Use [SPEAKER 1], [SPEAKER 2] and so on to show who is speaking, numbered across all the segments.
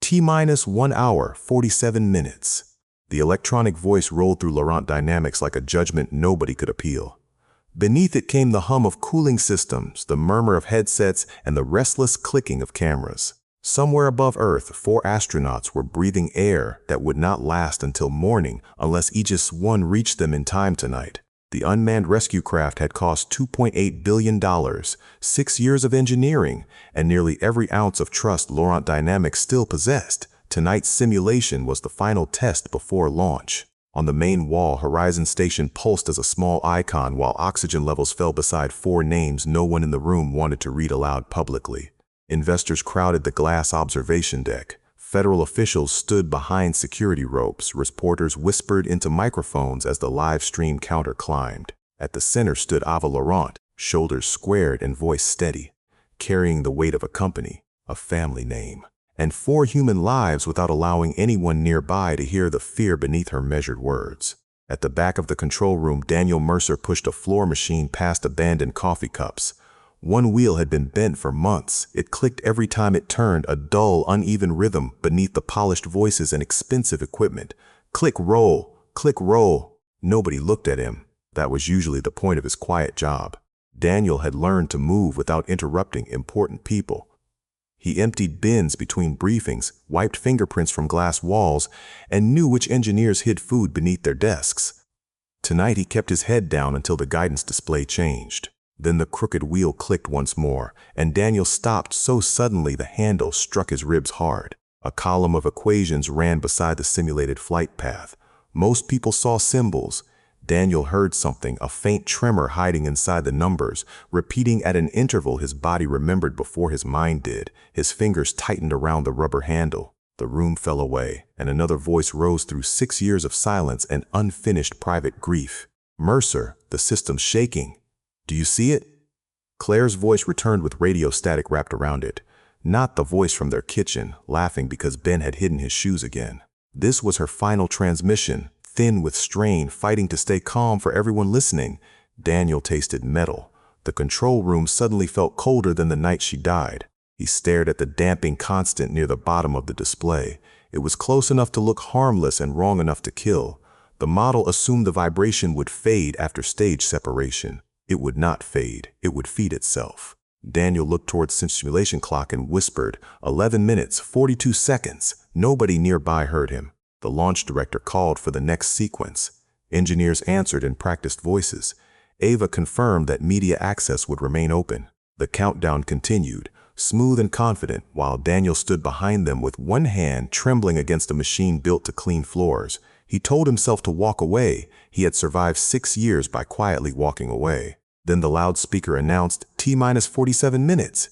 [SPEAKER 1] T-minus 1 hour, 47 minutes. The electronic voice rolled through Laurent Dynamics like a judgment nobody could appeal. Beneath it came the hum of cooling systems, the murmur of headsets, and the restless clicking of cameras. Somewhere above Earth, 4 astronauts were breathing air that would not last until morning unless Aegis 1 reached them in time tonight. The unmanned rescue craft had cost $2.8 billion, 6 years of engineering, and nearly every ounce of trust Laurent Dynamics still possessed. Tonight's simulation was the final test before launch. On the main wall, Horizon Station pulsed as a small icon while oxygen levels fell beside 4 names no one in the room wanted to read aloud publicly. Investors crowded the glass observation deck. Federal officials stood behind security ropes. Reporters whispered into microphones as the live stream counter climbed. At the center stood Ava Laurent, shoulders squared and voice steady, carrying the weight of a company, a family name, and 4 human lives without allowing anyone nearby to hear the fear beneath her measured words. At the back of the control room, Daniel Mercer pushed a floor machine past abandoned coffee cups. One wheel had been bent for months. It clicked every time it turned, a dull, uneven rhythm beneath the polished voices and expensive equipment. Click, roll, click, roll. Nobody looked at him. That was usually the point of his quiet job. Daniel had learned to move without interrupting important people. He emptied bins between briefings, wiped fingerprints from glass walls, and knew which engineers hid food beneath their desks. Tonight he kept his head down until the guidance display changed. Then the crooked wheel clicked once more, and Daniel stopped so suddenly the handle struck his ribs hard. A column of equations ran beside the simulated flight path. Most people saw symbols. Daniel heard something, a faint tremor hiding inside the numbers, repeating at an interval his body remembered before his mind did. His fingers tightened around the rubber handle. The room fell away, and another voice rose through 6 years of silence and unfinished private grief. Mercer, the system's shaking. Do you see it? Claire's voice returned with radio static wrapped around it. Not the voice from their kitchen, laughing because Ben had hidden his shoes again. This was her final transmission, thin with strain, fighting to stay calm for everyone listening. Daniel tasted metal. The control room suddenly felt colder than the night she died. He stared at the damping constant near the bottom of the display. It was close enough to look harmless and wrong enough to kill. The model assumed the vibration would fade after stage separation. It would not fade. It would feed itself. Daniel looked toward the simulation clock and whispered, 11 minutes, 42 seconds. Nobody nearby heard him. The launch director called for the next sequence. Engineers answered in practiced voices. Ava confirmed that media access would remain open. The countdown continued, smooth and confident, while Daniel stood behind them with one hand trembling against a machine built to clean floors. He told himself to walk away. He had survived 6 years by quietly walking away. Then the loudspeaker announced T-minus 47 minutes.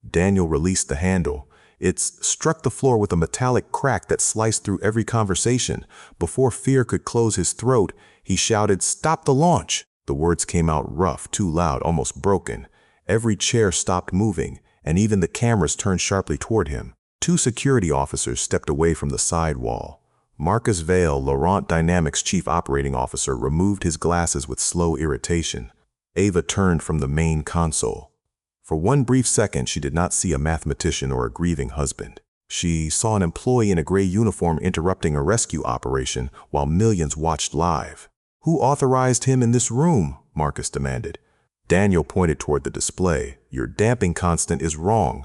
[SPEAKER 1] Daniel released the handle. It struck the floor with a metallic crack that sliced through every conversation. Before fear could close his throat, he shouted, "Stop the launch!" The words came out rough, too loud, almost broken. Every chair stopped moving, and even the cameras turned sharply toward him. 2 security officers stepped away from the side wall. Marcus Vale, Laurent Dynamics Chief Operating Officer, removed his glasses with slow irritation. Ava turned from the main console. For one brief second, she did not see a mathematician or a grieving husband. She saw an employee in a gray uniform interrupting a rescue operation while millions watched live. "Who authorized him in this room?" Marcus demanded. Daniel pointed toward the display. "Your damping constant is wrong.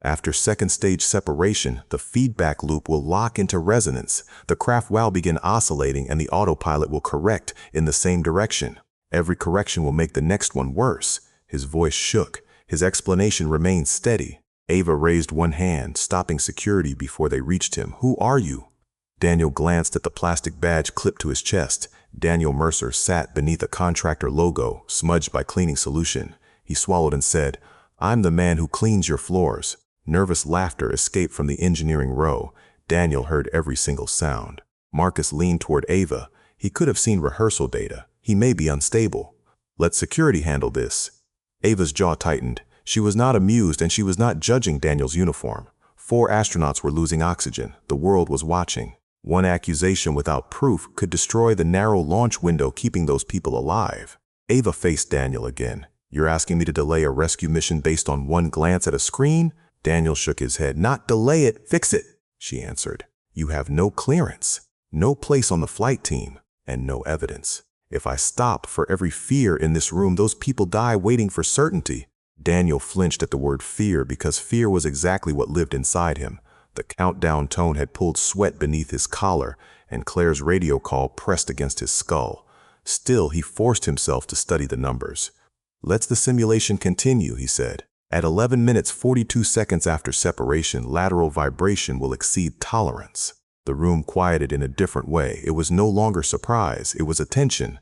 [SPEAKER 1] After second stage separation, the feedback loop will lock into resonance. The craft will begin oscillating and the autopilot will correct in the same direction. Every correction will make the next one worse." His voice shook. His explanation remained steady. Ava raised one hand, stopping security before they reached him. "Who are you?" Daniel glanced at the plastic badge clipped to his chest. Daniel Mercer sat beneath a contractor logo, smudged by cleaning solution. He swallowed and said, "I'm the man who cleans your floors." Nervous laughter escaped from the engineering row. Daniel heard every single sound. Marcus leaned toward Ava. He could have seen rehearsal data. He may be unstable. "Let security handle this." Ava's jaw tightened. She was not amused and she was not judging Daniel's uniform. 4 astronauts were losing oxygen. The world was watching. One accusation without proof could destroy the narrow launch window keeping those people alive. Ava faced Daniel again. "You're asking me to delay a rescue mission based on one glance at a screen?" Daniel shook his head. "Not delay it, fix it." she answered. You have no clearance, no place on the flight team, and no evidence. If I stop for every fear in this room, those people die waiting for certainty. Daniel flinched at the word fear because fear was exactly what lived inside him. The countdown tone had pulled sweat beneath his collar, and Claire's radio call pressed against his skull. Still, he forced himself to study the numbers. Let the simulation continue, he said. At 11 minutes 42 seconds after separation, lateral vibration will exceed tolerance. The room quieted in a different way. It was no longer surprise, it was attention.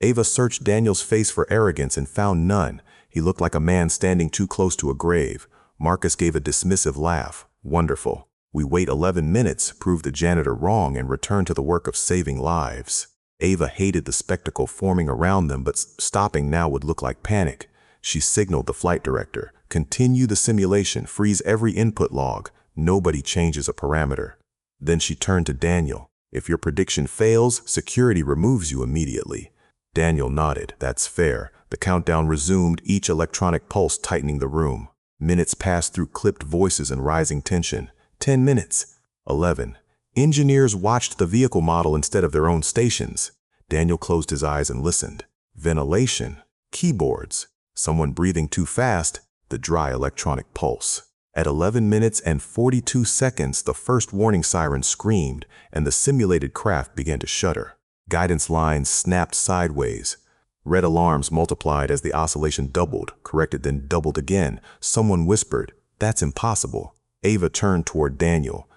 [SPEAKER 1] Ava searched Daniel's face for arrogance and found none. He looked like a man standing too close to a grave. Marcus gave a dismissive laugh. Wonderful. We wait 11 minutes, prove the janitor wrong, and return to the work of saving lives. Ava hated the spectacle forming around them, but stopping now would look like panic. She signaled the flight director. Continue the simulation, freeze every input log. Nobody changes a parameter. Then she turned to Daniel. If your prediction fails, security removes you immediately. Daniel nodded. That's fair. The countdown resumed, each electronic pulse tightening the room. Minutes passed through clipped voices and rising tension. 10 minutes. 11. Engineers watched the vehicle model instead of their own stations. Daniel closed his eyes and listened. Ventilation. Keyboards. Someone breathing too fast. The dry electronic pulse. At 11 minutes and 42 seconds, the first warning siren screamed, and the simulated craft began to shudder. Guidance lines snapped sideways. Red alarms multiplied as the oscillation doubled, corrected, then doubled again. Someone whispered, "That's impossible." Ava turned toward Daniel.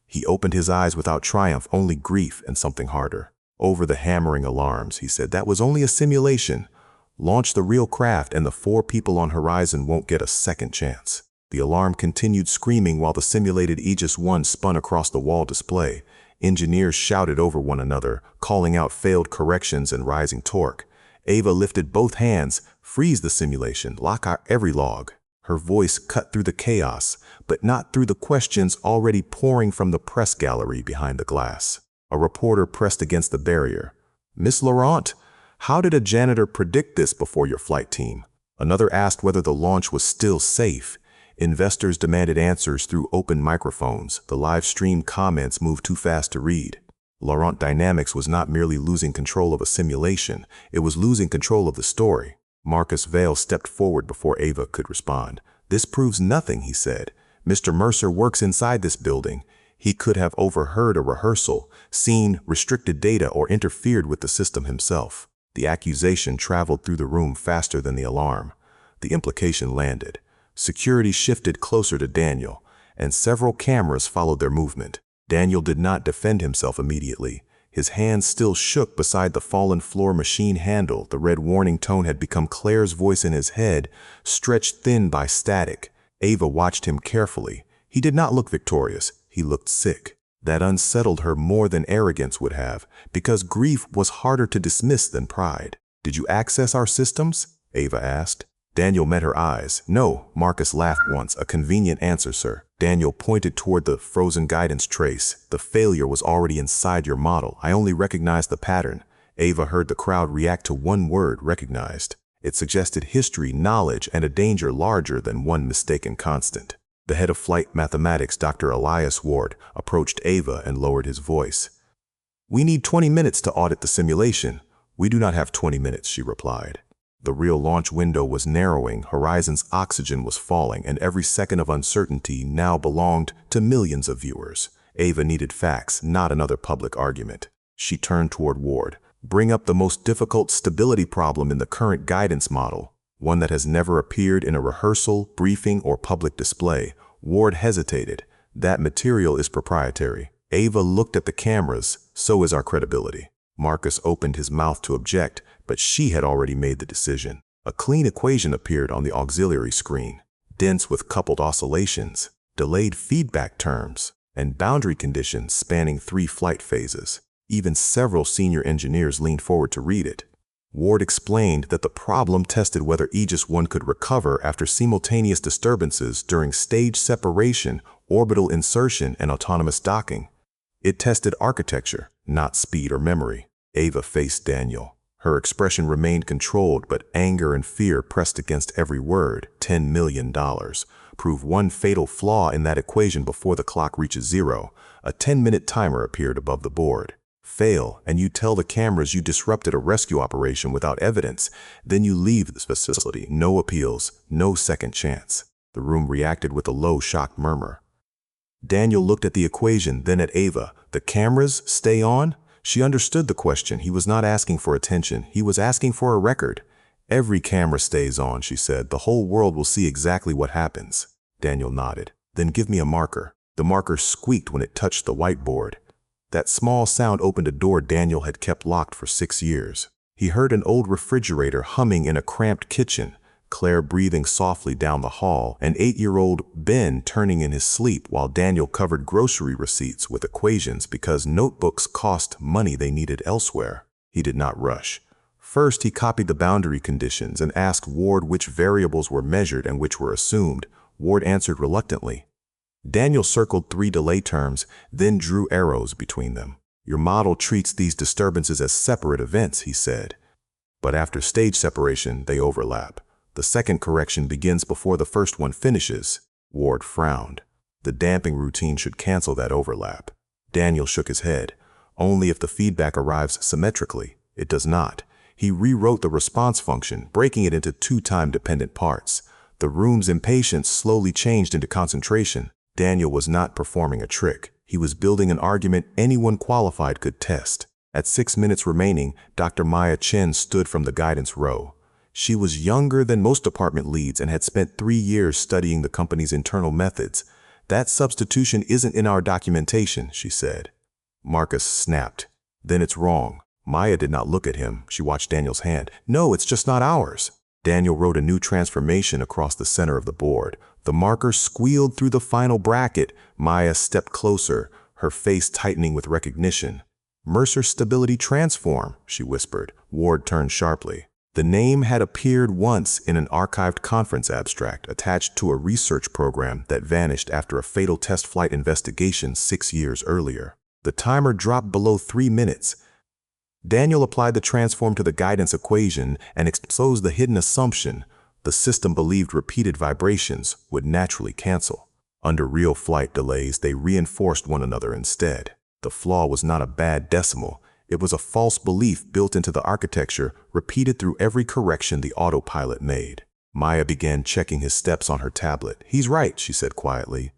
[SPEAKER 1] He opened his eyes without triumph, only grief and something harder. Over the hammering alarms, he said, "That was only a simulation. Launch the real craft and the 4 people on horizon won't get a second chance." The alarm continued screaming while the simulated Aegis 1 spun across the wall display. Engineers shouted over one another, calling out failed corrections and rising torque. Ava lifted both hands. "Freeze the simulation, lock out every log." Her voice cut through the chaos, but not through the questions already pouring from the press gallery behind the glass. A reporter pressed against the barrier. "Miss Laurent, how did a janitor predict this before your flight team?" Another asked whether the launch was still safe. Investors demanded answers through open microphones. The live stream comments moved too fast to read. Laurent Dynamics was not merely losing control of a simulation, it was losing control of the story. Marcus Vail stepped forward before Ava could respond. "This proves nothing," he said. "Mr. Mercer works inside this building. He could have overheard a rehearsal, seen restricted data, or interfered with the system himself." The accusation traveled through the room faster than the alarm. The implication landed. Security shifted closer to Daniel, and several cameras followed their movement. Daniel did not defend himself immediately. His hands still shook beside the fallen floor machine handle. The red warning tone had become Claire's voice in his head, stretched thin by static. Ava watched him carefully. He did not look victorious. He looked sick. That unsettled her more than arrogance would have, because grief was harder to dismiss than pride. "Did you access our systems?" Ava asked. Daniel met her eyes. "No," Marcus laughed once. "A convenient answer, sir." Daniel pointed toward the frozen guidance trace. "The failure was already inside your model. I only recognized the pattern." Ava heard the crowd react to one word, recognized. It suggested history, knowledge, and a danger larger than one mistaken constant. The head of flight mathematics, Dr. Elias Ward, approached Ava and lowered his voice. "We need 20 minutes to audit the simulation." "We do not have 20 minutes," she replied. The real launch window was narrowing, Horizon's oxygen was falling, and every second of uncertainty now belonged to millions of viewers. Ava needed facts, not another public argument. She turned toward Ward. "Bring up the most difficult stability problem in the current guidance model, one that has never appeared in a rehearsal, briefing, or public display." Ward hesitated. "That material is proprietary." Ava looked at the cameras. "So is our credibility." Marcus opened his mouth to object, but she had already made the decision. A clean equation appeared on the auxiliary screen, dense with coupled oscillations, delayed feedback terms, and boundary conditions spanning 3 flight phases. Even several senior engineers leaned forward to read it. Ward explained that the problem tested whether Aegis 1 could recover after simultaneous disturbances during stage separation, orbital insertion, and autonomous docking. It tested architecture, not speed or memory. Ava faced Daniel. Her expression remained controlled, but anger and fear pressed against every word. $10 million. Prove one fatal flaw in that equation before the clock reaches zero. A 10-minute timer appeared above the board. Fail, and you tell the cameras you disrupted a rescue operation without evidence. Then you leave the facility. No appeals, no second chance. The room reacted with a low, shocked murmur. Daniel looked at the equation, then at Ava. The cameras stay on? She understood the question. He was not asking for attention. He was asking for a record. Every camera stays on, she said. The whole world will see exactly what happens. Daniel nodded. Then give me a marker. The marker squeaked when it touched the whiteboard. That small sound opened a door Daniel had kept locked for 6 years. He heard an old refrigerator humming in a cramped kitchen, Claire breathing softly down the hall, and 8-year-old Ben turning in his sleep while Daniel covered grocery receipts with equations because notebooks cost money they needed elsewhere. He did not rush. First, he copied the boundary conditions and asked Ward which variables were measured and which were assumed. Ward answered reluctantly. Daniel circled 3 delay terms, then drew arrows between them. Your model treats these disturbances as separate events, he said. But after stage separation, they overlap. The second correction begins before the first one finishes. Ward frowned. The damping routine should cancel that overlap. Daniel shook his head. Only if the feedback arrives symmetrically. It does not. He rewrote the response function, breaking it into 2 time-dependent parts. The room's impatience slowly changed into concentration. Daniel was not performing a trick. He was building an argument anyone qualified could test. At 6 minutes remaining, Dr. Maya Chen stood from the guidance row. She was younger than most department leads and had spent 3 years studying the company's internal methods. That substitution isn't in our documentation, she said. Marcus snapped. Then it's wrong. Maya did not look at him. She watched Daniel's hand. No, it's just not ours. Daniel wrote a new transformation across the center of the board. The marker squealed through the final bracket. Maya stepped closer, her face tightening with recognition. Mercer Stability Transform, she whispered. Ward turned sharply. The name had appeared once in an archived conference abstract attached to a research program that vanished after a fatal test flight investigation 6 years earlier. The timer dropped below 3 minutes. Daniel applied the transform to the guidance equation and exposed the hidden assumption. The system believed repeated vibrations would naturally cancel. Under real flight delays, they reinforced one another instead. The flaw was not a bad decimal. It was a false belief built into the architecture, repeated through every correction the autopilot made. Maya began checking his steps on her tablet. He's right, she said quietly.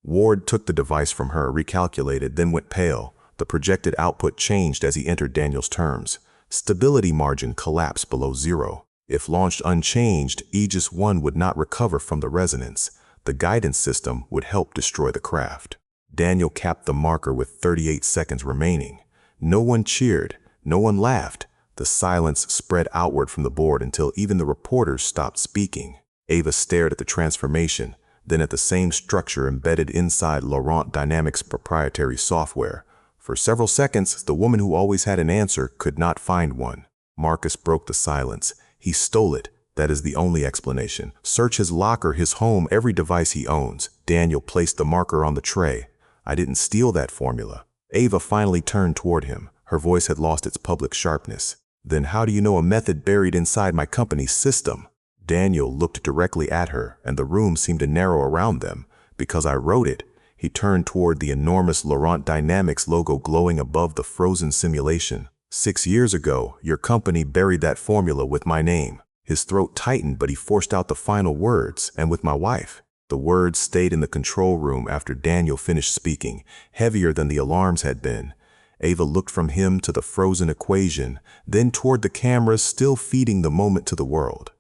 [SPEAKER 1] Ward took the device from her, recalculated, then went pale. The projected output changed as he entered Daniel's terms. Stability margin collapsed below 0. If launched unchanged, Aegis 1 would not recover from the resonance. The guidance system would help destroy the craft. Daniel capped the marker with 38 seconds remaining. No one cheered. No one laughed. The silence spread outward from the board until even the reporters stopped speaking. Ava stared at the transformation, then at the same structure embedded inside Laurent Dynamics' proprietary software. For several seconds, the woman who always had an answer could not find one. Marcus broke the silence. He stole it. That is the only explanation. Search his locker, his home, every device he owns. Daniel placed the marker on the tray. I didn't steal that formula. Ava finally turned toward him. Her voice had lost its public sharpness. Then how do you know a method buried inside my company's system? Daniel looked directly at her, and the room seemed to narrow around them. Because I wrote it. He turned toward the enormous Laurent Dynamics logo glowing above the frozen simulation. 6 years ago, your company buried that formula with my name. His throat tightened, but he forced out the final words, and with my wife. The words stayed in the control room after Daniel finished speaking, heavier than the alarms had been. Ava looked from him to the frozen equation, then toward the cameras still feeding the moment to the world.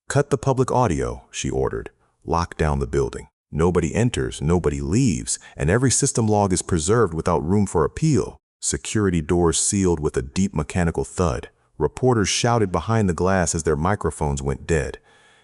[SPEAKER 1] Cut the public audio, she ordered. Lock down the building. Nobody enters, nobody leaves, and every system log is preserved without room for appeal. Security doors sealed with a deep mechanical thud. Reporters shouted behind the glass as their microphones went dead.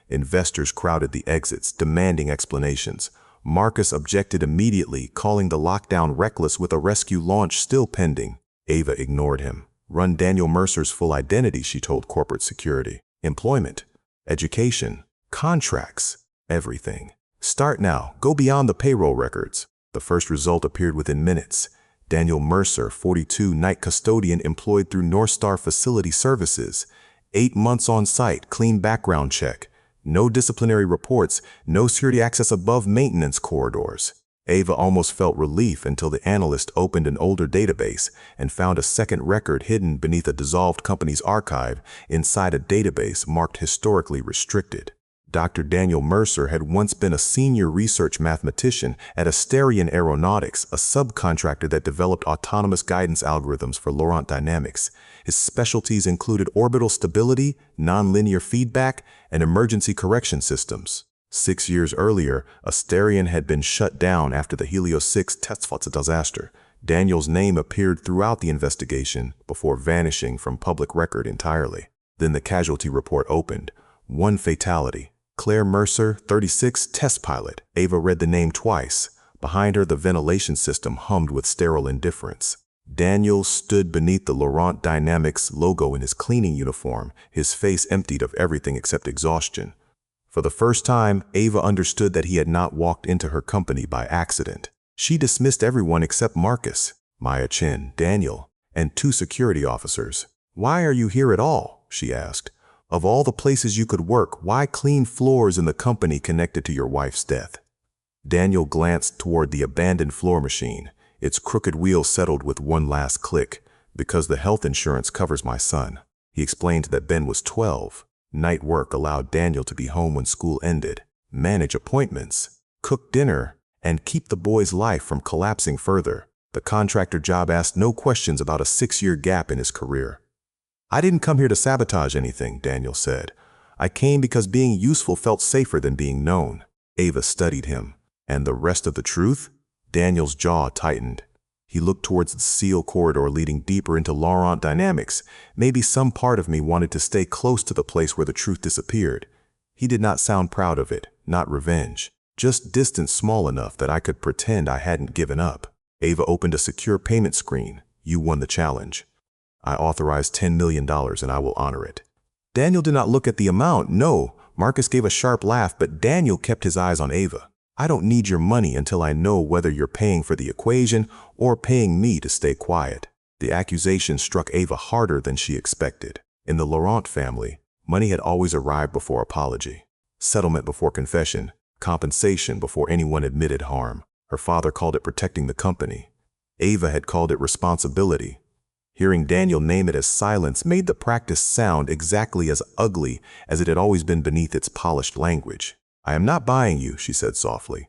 [SPEAKER 1] Investors crowded the exits, demanding explanations. Marcus objected immediately, calling the lockdown reckless with a rescue launch still pending. Ava ignored him. Run Daniel Mercer's full identity, she told corporate security. Employment, education, contracts, everything. Start now. Go beyond the payroll records. The first result appeared within minutes. Daniel Mercer, 42, night custodian employed through North Star Facility Services. 8 months on site, clean background check. No disciplinary reports, no security access above maintenance corridors. Ava almost felt relief until the analyst opened an older database and found a second record hidden beneath a dissolved company's archive inside a database marked historically restricted. Dr. Daniel Mercer had once been a senior research mathematician at Asterion Aeronautics, a subcontractor that developed autonomous guidance algorithms for Laurent Dynamics. His specialties included orbital stability, nonlinear feedback, and emergency correction systems. 6 years earlier, Asterion had been shut down after the Helios 6 test disaster. Daniel's name appeared throughout the investigation before vanishing from public record entirely. Then the casualty report opened. 1 fatality. Claire Mercer, 36, test pilot. Ava read the name twice. Behind her, the ventilation system hummed with sterile indifference. Daniel stood beneath the Laurent Dynamics logo in his cleaning uniform, his face emptied of everything except exhaustion. For the first time, Ava understood that he had not walked into her company by accident. She dismissed everyone except Marcus, Maya Chin, Daniel, and 2 security officers. "Why are you here at all?" she asked. "Of all the places you could work, why clean floors in the company connected to your wife's death?" Daniel glanced toward the abandoned floor machine. Its crooked wheel settled with one last click. "Because the health insurance covers my son." He explained that Ben was 12. Night work allowed Daniel to be home when school ended, manage appointments, cook dinner, and keep the boy's life from collapsing further. The contractor job asked no questions about a 6-year gap in his career. "I didn't come here to sabotage anything," Daniel said. "I came because being useful felt safer than being known." Ava studied him. "And the rest of the truth?" Daniel's jaw tightened. He looked towards the sealed corridor leading deeper into Laurent Dynamics. Maybe some part of me wanted to stay close to the place where the truth disappeared. He did not sound proud of it, not revenge. Just distance small enough that I could pretend I hadn't given up. Ava opened a secure payment screen. "You won the challenge. I authorized $10 million and I will honor it." Daniel did not look at the amount. No, Marcus gave a sharp laugh, but Daniel kept his eyes on Ava. "I don't need your money until I know whether you're paying for the equation or paying me to stay quiet." The accusation struck Ava harder than she expected. In the Laurent family, money had always arrived before apology, settlement before confession, compensation before anyone admitted harm. Her father called it protecting the company. Ava had called it responsibility. Hearing Daniel name it as silence made the practice sound exactly as ugly as it had always been beneath its polished language. "I am not buying you," she said softly.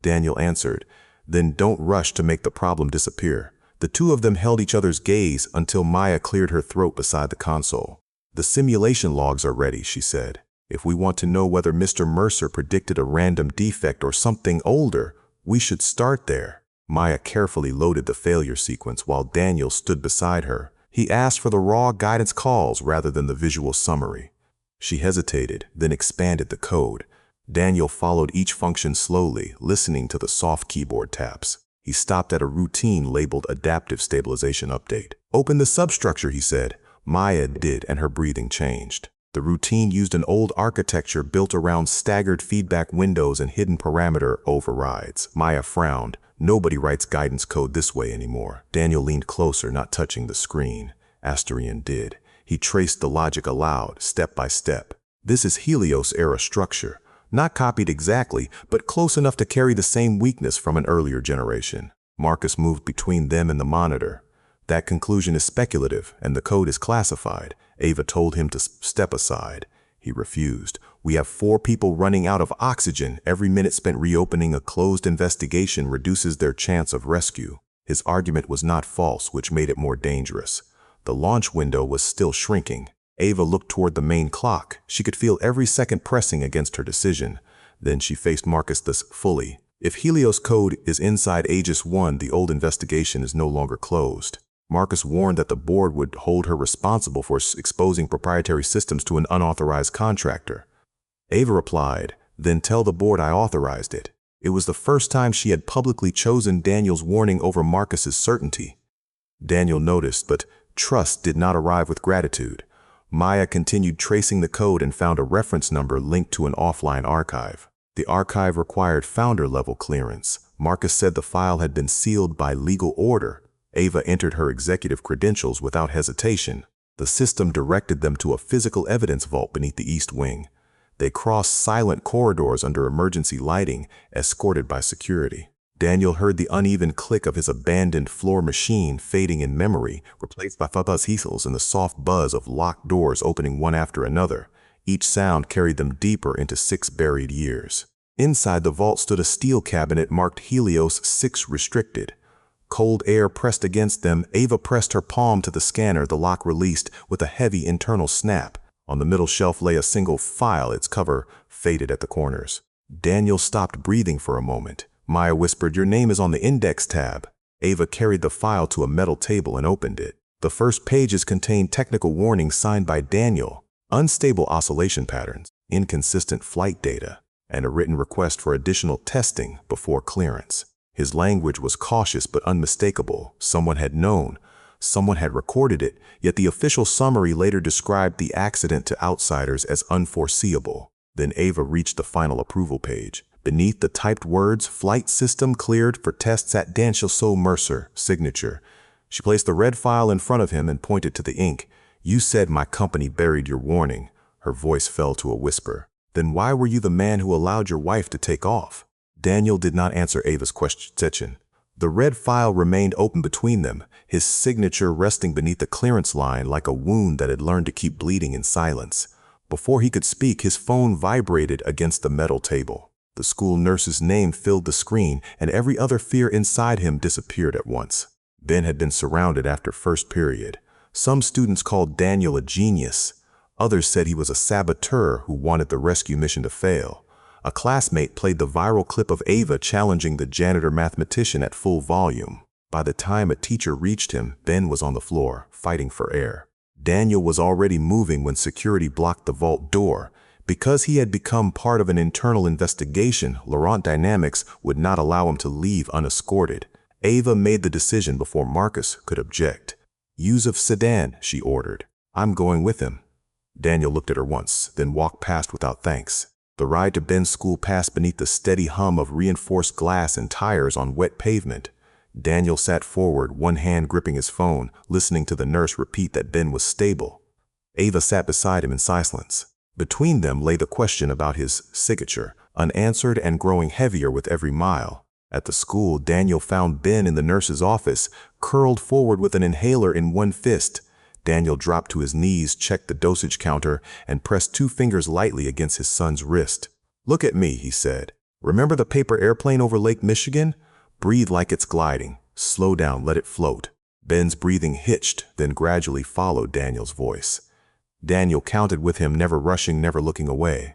[SPEAKER 1] Daniel answered, "Then don't rush to make the problem disappear." The two of them held each other's gaze until Maya cleared her throat beside the console. "The simulation logs are ready," she said. "If we want to know whether Mr. Mercer predicted a random defect or something older, we should start there." Maya carefully loaded the failure sequence while Daniel stood beside her. He asked for the raw guidance calls rather than the visual summary. She hesitated, then expanded the code. Daniel followed each function slowly, listening to the soft keyboard taps. He stopped at a routine labeled Adaptive Stabilization Update. "Open the substructure," he said. Maya did, and her breathing changed. The routine used an old architecture built around staggered feedback windows and hidden parameter overrides. Maya frowned. Nobody writes guidance code this way anymore. Daniel leaned closer, not touching the screen. Asterion did. He traced the logic aloud, step by step. "This is Helios-era structure. Not copied exactly, but close enough to carry the same weakness from an earlier generation." Marcus moved between them and the monitor. "That conclusion is speculative, and the code is classified." Ava told him to step aside. He refused. "We have 4 people running out of oxygen. Every minute spent reopening a closed investigation reduces their chance of rescue." His argument was not false, which made it more dangerous. The launch window was still shrinking. Ava looked toward the main clock. She could feel every second pressing against her decision. Then she faced Marcus this fully. "If Helios code is inside Aegis 1, the old investigation is no longer closed." Marcus warned that the board would hold her responsible for exposing proprietary systems to an unauthorized contractor. Ava replied, "Then tell the board I authorized it." It was the first time she had publicly chosen Daniel's warning over Marcus's certainty. Daniel noticed, but trust did not arrive with gratitude. Maya continued tracing the code and found a reference number linked to an offline archive. The archive required founder-level clearance. Marcus said the file had been sealed by legal order. Ava entered her executive credentials without hesitation. The system directed them to a physical evidence vault beneath the east wing. They crossed silent corridors under emergency lighting, escorted by security. Daniel heard the uneven click of his abandoned floor machine fading in memory, replaced by fuzz heels and the soft buzz of locked doors opening one after another. Each sound carried them deeper into 6 buried years. Inside the vault stood a steel cabinet marked Helios 6 Restricted. Cold air pressed against them. Ava pressed her palm to the scanner. The lock released with a heavy internal snap. On the middle shelf lay a single file, its cover faded at the corners. Daniel stopped breathing for a moment. Maya whispered, "Your name is on the index tab." Ava carried the file to a metal table and opened it. The first pages contained technical warnings signed by Daniel, unstable oscillation patterns, inconsistent flight data, and a written request for additional testing before clearance. His language was cautious but unmistakable. Someone had known. Someone had recorded it, yet the official summary later described the accident to outsiders as unforeseeable. Then Ava reached the final approval page. Beneath the typed words, "Flight system cleared for tests at Daniel Mercer," signature. She placed the red file in front of him and pointed to the ink. "You said my company buried your warning." Her voice fell to a whisper. "Then why were you the man who allowed your wife to take off?" Daniel did not answer Ava's question. The red file remained open between them, his signature resting beneath the clearance line like a wound that had learned to keep bleeding in silence. Before he could speak, his phone vibrated against the metal table. The school nurse's name filled the screen, and every other fear inside him disappeared at once. Ben had been surrounded after first period. Some students called Daniel a genius. Others said he was a saboteur who wanted the rescue mission to fail. A classmate played the viral clip of Ava challenging the janitor mathematician at full volume. By the time a teacher reached him, Ben was on the floor, fighting for air. Daniel was already moving when security blocked the vault door. Because he had become part of an internal investigation, Laurent Dynamics would not allow him to leave unescorted. Ava made the decision before Marcus could object. "Use of sedan," she ordered. "I'm going with him." Daniel looked at her once, then walked past without thanks. The ride to Ben's school passed beneath the steady hum of reinforced glass and tires on wet pavement. Daniel sat forward, one hand gripping his phone, listening to the nurse repeat that Ben was stable. Ava sat beside him in silence. Between them lay the question about his signature, unanswered and growing heavier with every mile. At the school, Daniel found Ben in the nurse's office, curled forward with an inhaler in one fist. Daniel dropped to his knees, checked the dosage counter, and pressed 2 fingers lightly against his son's wrist. "Look at me," he said. "Remember the paper airplane over Lake Michigan? Breathe like it's gliding. Slow down, let it float." Ben's breathing hitched, then gradually followed Daniel's voice. Daniel counted with him, never rushing, never looking away.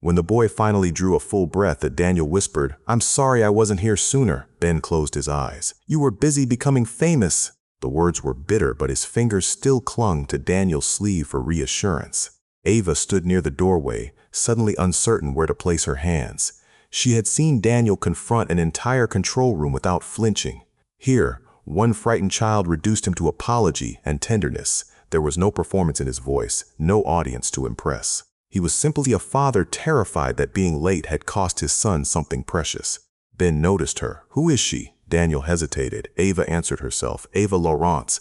[SPEAKER 1] When the boy finally drew a full breath, Daniel whispered, "I'm sorry I wasn't here sooner." Ben closed his eyes. "You were busy becoming famous." The words were bitter, but his fingers still clung to Daniel's sleeve for reassurance. Ava stood near the doorway, suddenly uncertain where to place her hands. She had seen Daniel confront an entire control room without flinching. Here, one frightened child reduced him to apology and tenderness. There was no performance in his voice, no audience to impress. He was simply a father terrified that being late had cost his son something precious. Ben noticed her. "Who is she?" Daniel hesitated. Ava answered herself. "Ava Laurent."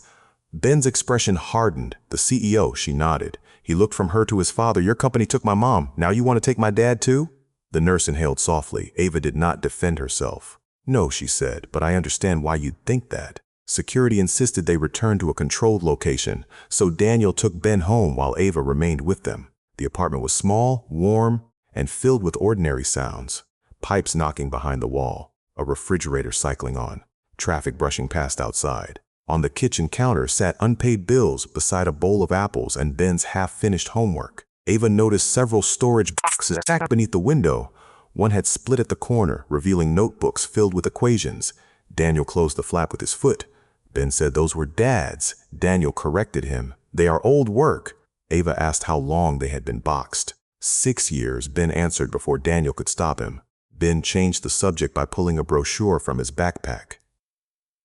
[SPEAKER 1] Ben's expression hardened. "The CEO," she nodded. He looked from her to his father. "Your company took my mom. Now you want to take my dad too?" The nurse inhaled softly. Ava did not defend herself. "No," she said, "but I understand why you'd think that." Security insisted they return to a controlled location, so Daniel took Ben home while Ava remained with them. The apartment was small, warm, and filled with ordinary sounds. Pipes knocking behind the wall, a refrigerator cycling on, traffic brushing past outside. On the kitchen counter sat unpaid bills beside a bowl of apples and Ben's half-finished homework. Ava noticed several storage boxes stacked beneath the window. One had split at the corner, revealing notebooks filled with equations. Daniel closed the flap with his foot. Ben said those were Dad's. Daniel corrected him. "They are old work." Ava asked how long they had been boxed. 6 years, Ben answered before Daniel could stop him. Ben changed the subject by pulling a brochure from his backpack.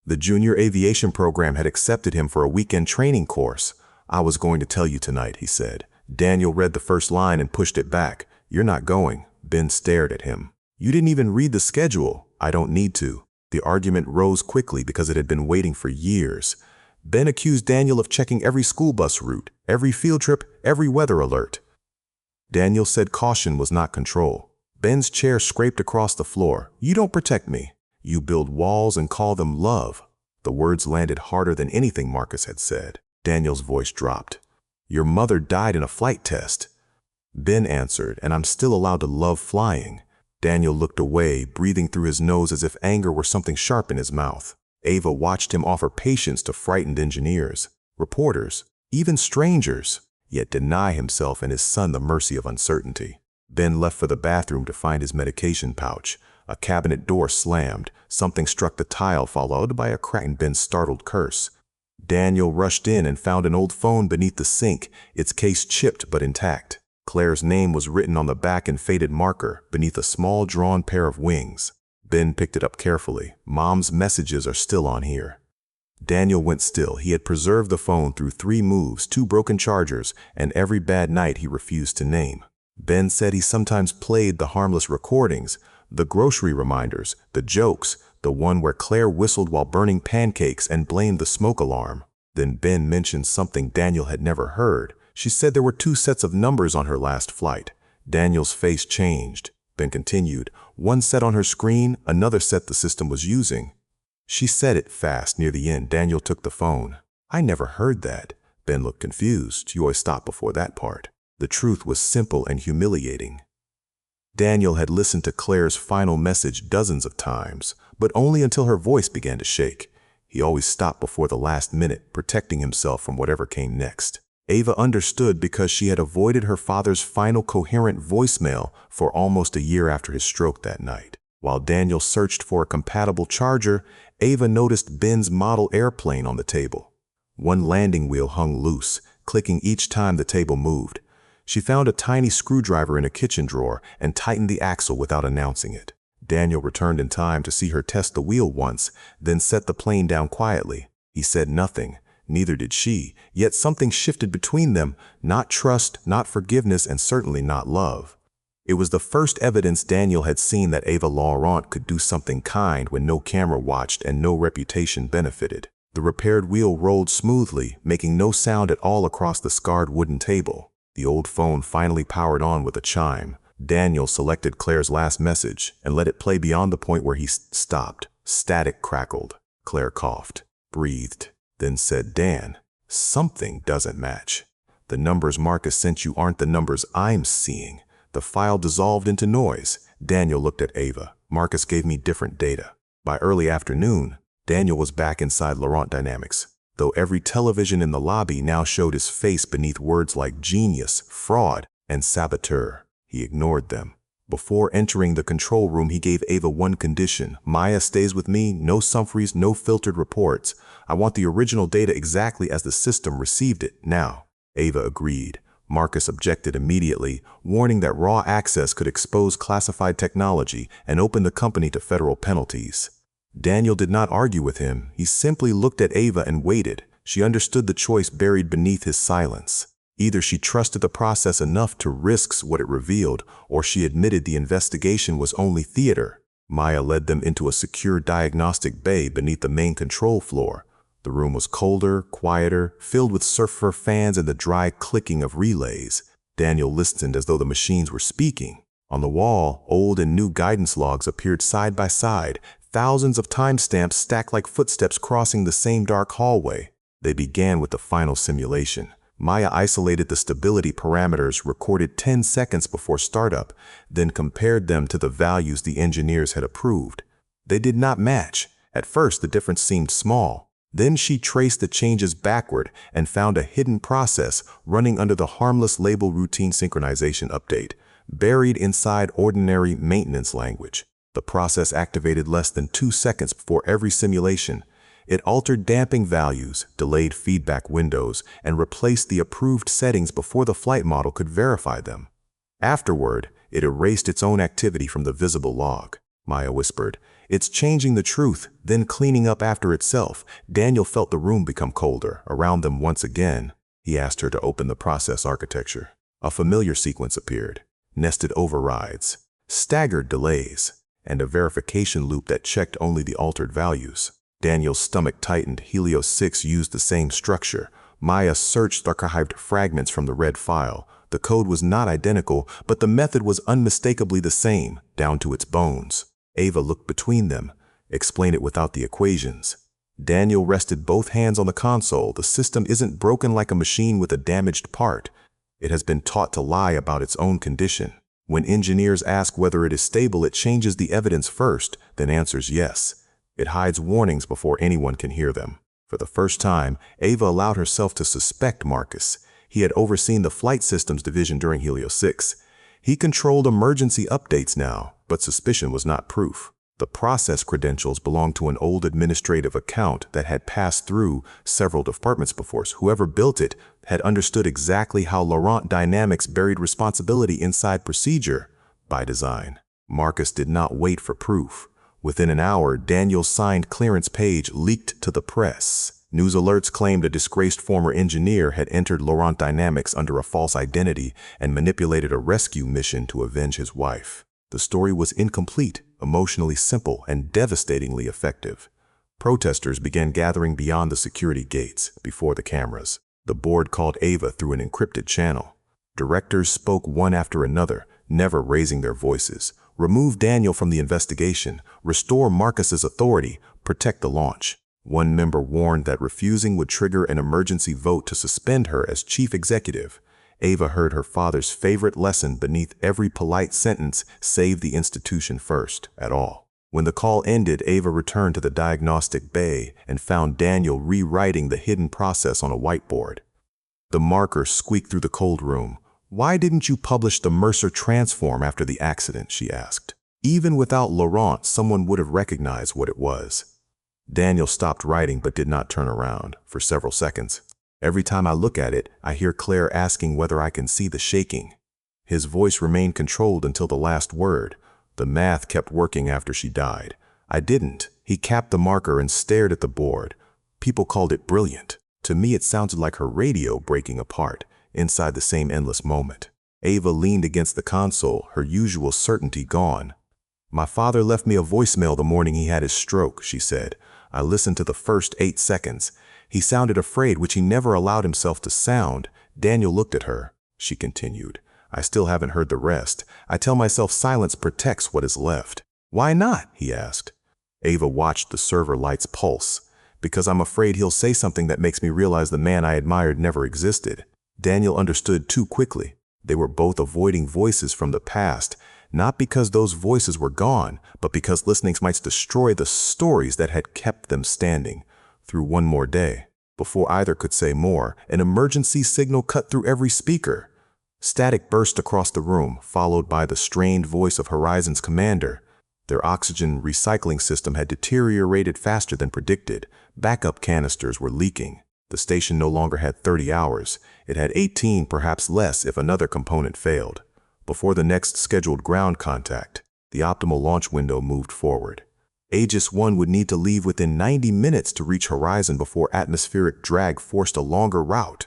[SPEAKER 1] The junior aviation program had accepted him for a weekend training course. "I was going to tell you tonight," he said. Daniel read the first line and pushed it back. "You're not going." Ben stared at him. "You didn't even read the schedule." "I don't need to." The argument rose quickly because it had been waiting for years. Ben accused Daniel of checking every school bus route, every field trip, every weather alert. Daniel said caution was not control. Ben's chair scraped across the floor. You don't protect me. You build walls and call them love. The words landed harder than anything Marcus had said. Daniel's voice dropped. Your mother died in a flight test. Ben answered, and I'm still allowed to love flying. Daniel looked away, breathing through his nose as if anger were something sharp in his mouth. Ava watched him offer patience to frightened engineers, reporters, even strangers, yet deny himself and his son the mercy of uncertainty. Ben left for the bathroom to find his medication pouch. A cabinet door slammed. Something struck the tile, followed by a crack and Ben's startled curse. Daniel rushed in and found an old phone beneath the sink, its case chipped but intact. Claire's name was written on the back in faded marker, beneath a small drawn pair of wings. Ben picked it up carefully. Mom's messages are still on here. Daniel went still. He had preserved the phone through 3 moves, 2 broken chargers, and every bad night he refused to name. Ben said he sometimes played the harmless recordings, the grocery reminders, the jokes, the one where Claire whistled while burning pancakes and blamed the smoke alarm. Then Ben mentioned something Daniel had never heard. She said there were 2 sets of numbers on her last flight. Daniel's face changed. Ben continued, one set on her screen, another set the system was using. She said it fast. Near the end, Daniel took the phone. I never heard that. Ben looked confused. You always stop before that part. The truth was simple and humiliating. Daniel had listened to Claire's final message dozens of times, but only until her voice began to shake. He always stopped before the last minute, protecting himself from whatever came next. Ava understood because she had avoided her father's final coherent voicemail for almost a year after his stroke that night. While Daniel searched for a compatible charger, Ava noticed Ben's model airplane on the table. One landing wheel hung loose, clicking each time the table moved. She found a tiny screwdriver in a kitchen drawer and tightened the axle without announcing it. Daniel returned in time to see her test the wheel once, then set the plane down quietly. He said nothing. Neither did she, yet something shifted between them, not trust, not forgiveness, and certainly not love. It was the first evidence Daniel had seen that Ava Laurent could do something kind when no camera watched and no reputation benefited. The repaired wheel rolled smoothly, making no sound at all across the scarred wooden table. The old phone finally powered on with a chime. Daniel selected Claire's last message and let it play beyond the point where he stopped. Static crackled. Claire coughed, breathed, then said, Dan, something doesn't match. The numbers Marcus sent you aren't the numbers I'm seeing. The file dissolved into noise. Daniel looked at Ava. Marcus gave me different data. By early afternoon, Daniel was back inside Laurent Dynamics, though every television in the lobby now showed his face beneath words like genius, fraud, and saboteur. He ignored them. Before entering the control room, he gave Ava one condition. Maya stays with me, no Sumphreys, no filtered reports. I want the original data exactly as the system received it now. Ava agreed. Marcus objected immediately, warning that raw access could expose classified technology and open the company to federal penalties. Daniel did not argue with him. He simply looked at Ava and waited. She understood the choice buried beneath his silence. Either she trusted the process enough to risk what it revealed, or she admitted the investigation was only theater. Maya led them into a secure diagnostic bay beneath the main control floor. The room was colder, quieter, filled with surfer fans and the dry clicking of relays. Daniel listened as though the machines were speaking. On the wall, old and new guidance logs appeared side by side, thousands of timestamps stacked like footsteps crossing the same dark hallway. They began with the final simulation. Maya isolated the stability parameters recorded 10 seconds before startup, then compared them to the values the engineers had approved. They did not match. At first, the difference seemed small. Then she traced the changes backward and found a hidden process running under the harmless label routine synchronization update, buried inside ordinary maintenance language. The process activated less than 2 seconds before every simulation. It altered damping values, delayed feedback windows, and replaced the approved settings before the flight model could verify them. Afterward, it erased its own activity from the visible log. Maya whispered, "It's changing the truth, then cleaning up after itself." Daniel felt the room become colder. Around them once again, he asked her to open the process architecture. A familiar sequence appeared. Nested overrides, staggered delays, and a verification loop that checked only the altered values. Daniel's stomach tightened. Helios 6 used the same structure. Maya searched archived fragments from the red file. The code was not identical, but the method was unmistakably the same, down to its bones. Ava looked between them. Explain it without the equations. Daniel rested both hands on the console. The system isn't broken like a machine with a damaged part. It has been taught to lie about its own condition. When engineers ask whether it is stable, it changes the evidence first, then answers yes. It hides warnings before anyone can hear them. For the first time, Ava allowed herself to suspect Marcus. He had overseen the flight systems division during Helios 6. He controlled emergency updates now, but suspicion was not proof. The process credentials belonged to an old administrative account that had passed through several departments before. Whoever built it had understood exactly how Laurent Dynamics buried responsibility inside procedure by design. Marcus did not wait for proof. Within an hour, Daniel's signed clearance page leaked to the press. News alerts claimed a disgraced former engineer had entered Laurent Dynamics under a false identity and manipulated a rescue mission to avenge his wife. The story was incomplete, emotionally simple, and devastatingly effective. Protesters began gathering beyond the security gates, before the cameras. The board called Ava through an encrypted channel. Directors spoke one after another, never raising their voices. Remove Daniel from the investigation, restore Marcus's authority, protect the launch. One member warned that refusing would trigger an emergency vote to suspend her as chief executive. Ava heard her father's favorite lesson beneath every polite sentence: save the institution first, at all. When the call ended, Ava returned to the diagnostic bay and found Daniel rewriting the hidden process on a whiteboard. The marker squeaked through the cold room. "Why didn't you publish the Mercer transform after the accident?" she asked. Even without Laurent, someone would have recognized what it was. Daniel stopped writing but did not turn around for several seconds. "Every time I look at it, I hear Claire asking whether I can see the shaking." His voice remained controlled until the last word. "The math kept working after she died. I didn't." He capped the marker and stared at the board. "People called it brilliant. To me, it sounded like her radio breaking apart, inside the same endless moment." Ava leaned against the console, her usual certainty gone. "My father left me a voicemail the morning he had his stroke," she said. "I listened to the first 8 seconds. He sounded afraid, which he never allowed himself to sound." Daniel looked at her. She continued, "I still haven't heard the rest. I tell myself silence protects what is left." "Why not?" he asked. Ava watched the server lights pulse. "Because I'm afraid he'll say something that makes me realize the man I admired never existed." Daniel understood too quickly. They were both avoiding voices from the past, not because those voices were gone, but because listening might destroy the stories that had kept them standing. Through one more day. Before either could say more, an emergency signal cut through every speaker. Static burst across the room, followed by the strained voice of Horizon's commander. Their oxygen recycling system had deteriorated faster than predicted. Backup canisters were leaking. The station no longer had 30 hours. It had 18, perhaps less, if another component failed. Before the next scheduled ground contact, the optimal launch window moved forward. Aegis 1 would need to leave within 90 minutes to reach Horizon before atmospheric drag forced a longer route.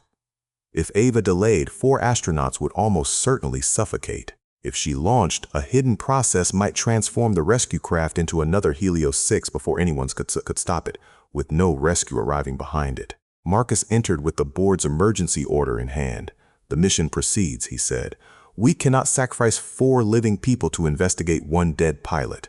[SPEAKER 1] If Ava delayed, 4 astronauts would almost certainly suffocate. If she launched, a hidden process might transform the rescue craft into another Helios 6 before anyone could stop it, with no rescue arriving behind it. Marcus entered with the board's emergency order in hand. "The mission proceeds," he said. "We cannot sacrifice 4 living people to investigate 1 dead pilot."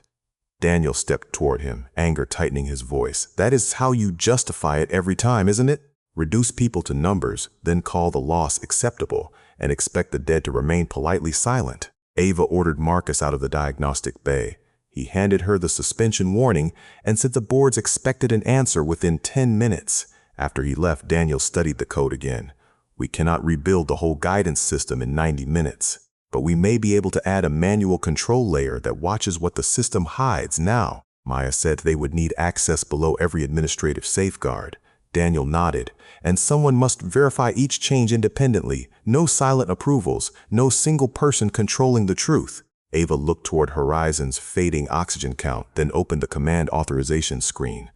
[SPEAKER 1] Daniel stepped toward him, anger tightening his voice. "That is how you justify it every time, isn't it? Reduce people to numbers, then call the loss acceptable, and expect the dead to remain politely silent." Ava ordered Marcus out of the diagnostic bay. He handed her the suspension warning and said the boards expected an answer within 10 minutes. After he left, Daniel studied the code again. "We cannot rebuild the whole guidance system in 90 minutes. But we may be able to add a manual control layer that watches what the system hides now." Maya said they would need access below every administrative safeguard. Daniel nodded. "And someone must verify each change independently. No silent approvals, no single person controlling the truth." Ava looked toward Horizon's fading oxygen count, then opened the command authorization screen.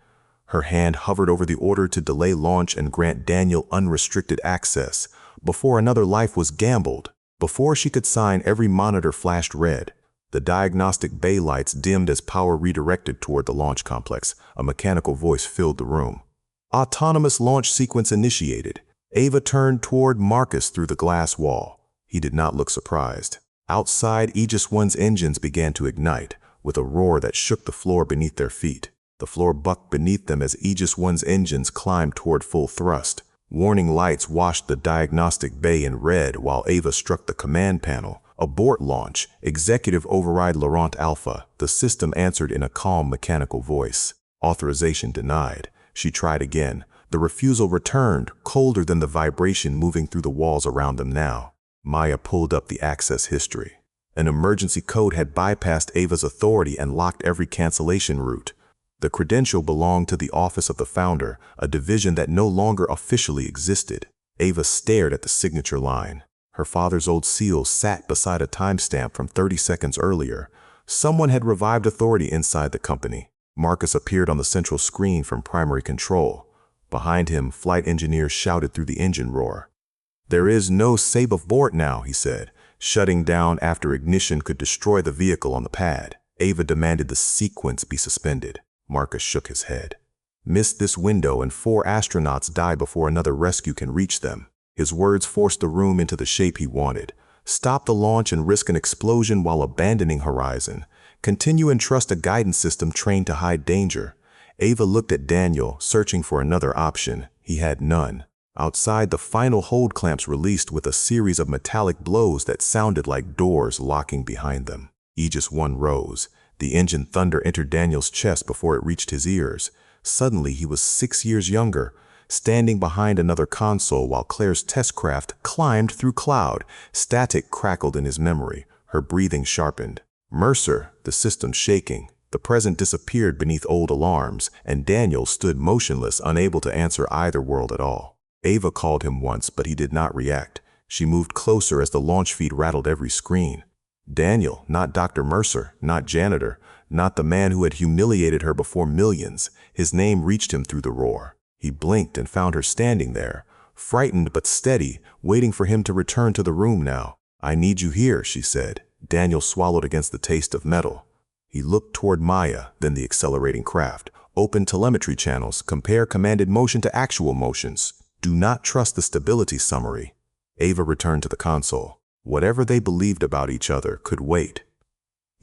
[SPEAKER 1] Her hand hovered over the order to delay launch and grant Daniel unrestricted access. Before another life was gambled. Before she could sign, every monitor flashed red. The diagnostic bay lights dimmed as power redirected toward the launch complex. A mechanical voice filled the room. "Autonomous launch sequence initiated." Ava turned toward Marcus through the glass wall. He did not look surprised. Outside, Aegis One's engines began to ignite, with a roar that shook the floor beneath their feet. The floor bucked beneath them as Aegis One's engines climbed toward full thrust. Warning lights washed the diagnostic bay in red while Ava struck the command panel. Abort launch. Executive override Laurent Alpha. The system answered in a calm mechanical voice. Authorization denied. She tried again. The refusal returned, colder than the vibration moving through the walls around them now. Maya pulled up the access history. An emergency code had bypassed Ava's authority and locked every cancellation route. The credential belonged to the Office of the Founder, a division that no longer officially existed. Ava stared at the signature line. Her father's old seal sat beside a timestamp from 30 seconds earlier. Someone had revived authority inside the company. Marcus appeared on the central screen from primary control. Behind him, flight engineers shouted through the engine roar. "There is no save abort now," he said, shutting down after ignition could destroy the vehicle on the pad. Ava demanded the sequence be suspended. Marcus shook his head. "Miss this window and 4 astronauts die before another rescue can reach them." His words forced the room into the shape he wanted. Stop the launch and risk an explosion while abandoning Horizon. Continue and trust a guidance system trained to hide danger. Ava looked at Daniel, searching for another option. He had none. Outside, the final hold clamps released with a series of metallic blows that sounded like doors locking behind them. Aegis One rose. The engine thunder entered Daniel's chest before it reached his ears. Suddenly, he was 6 years younger, standing behind another console while Claire's test craft climbed through cloud. Static crackled in his memory. Her breathing sharpened. Mercer, the system shaking. The present disappeared beneath old alarms, and Daniel stood motionless, unable to answer either world at all. Ava called him once, but he did not react. She moved closer as the launch feed rattled every screen. Daniel, not Dr. Mercer, not Janitor, not the man who had humiliated her before millions. His name reached him through the roar. He blinked and found her standing there, frightened but steady, waiting for him to return to the room now. "I need you here," she said. Daniel swallowed against the taste of metal. He looked toward Maya, then the accelerating craft. Open telemetry channels. Compare commanded motion to actual motions. Do not trust the stability summary. Ava returned to the console. Whatever they believed about each other could wait.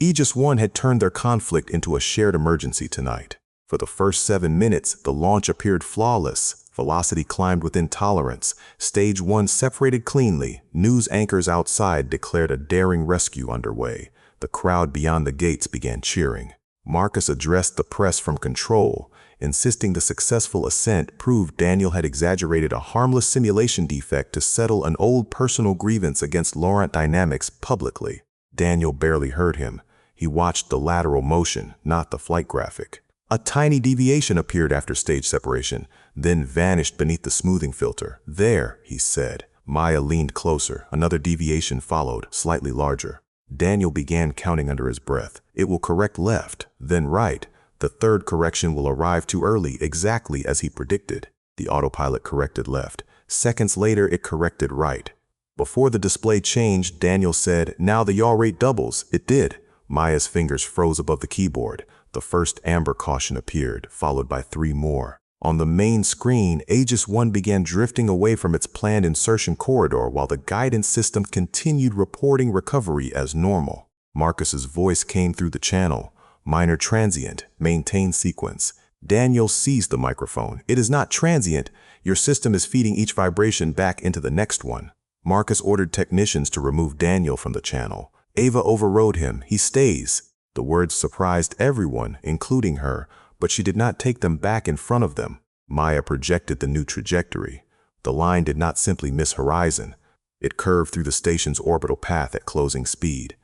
[SPEAKER 1] Aegis One had turned their conflict into a shared emergency tonight. For the first 7 minutes, the launch appeared flawless. Velocity climbed within tolerance. Stage 1 separated cleanly. News anchors outside declared a daring rescue underway. The crowd beyond the gates began cheering. Marcus addressed the press from control, insisting the successful ascent proved Daniel had exaggerated a harmless simulation defect to settle an old personal grievance against Laurent Dynamics publicly. Daniel barely heard him. He watched the lateral motion, not the flight graphic. A tiny deviation appeared after stage separation, then vanished beneath the smoothing filter. "There," he said. Maya leaned closer. Another deviation followed, slightly larger. Daniel began counting under his breath. "It will correct left, then right. The third correction will arrive too early, exactly as he predicted." The autopilot corrected left. Seconds later, it corrected right. Before the display changed, Daniel said, "Now the yaw rate doubles." It did. Maya's fingers froze above the keyboard. The first amber caution appeared, followed by 3 more. On the main screen, Aegis One began drifting away from its planned insertion corridor while the guidance system continued reporting recovery as normal. Marcus's voice came through the channel. "Minor transient. Maintain sequence." Daniel seized the microphone. "It is not transient. Your system is feeding each vibration back into the next one." Marcus ordered technicians to remove Daniel from the channel. Ava overrode him. "He stays." The words surprised everyone, including her, but she did not take them back in front of them. Maya projected the new trajectory. The line did not simply miss horizon. It curved through the station's orbital path at closing speed.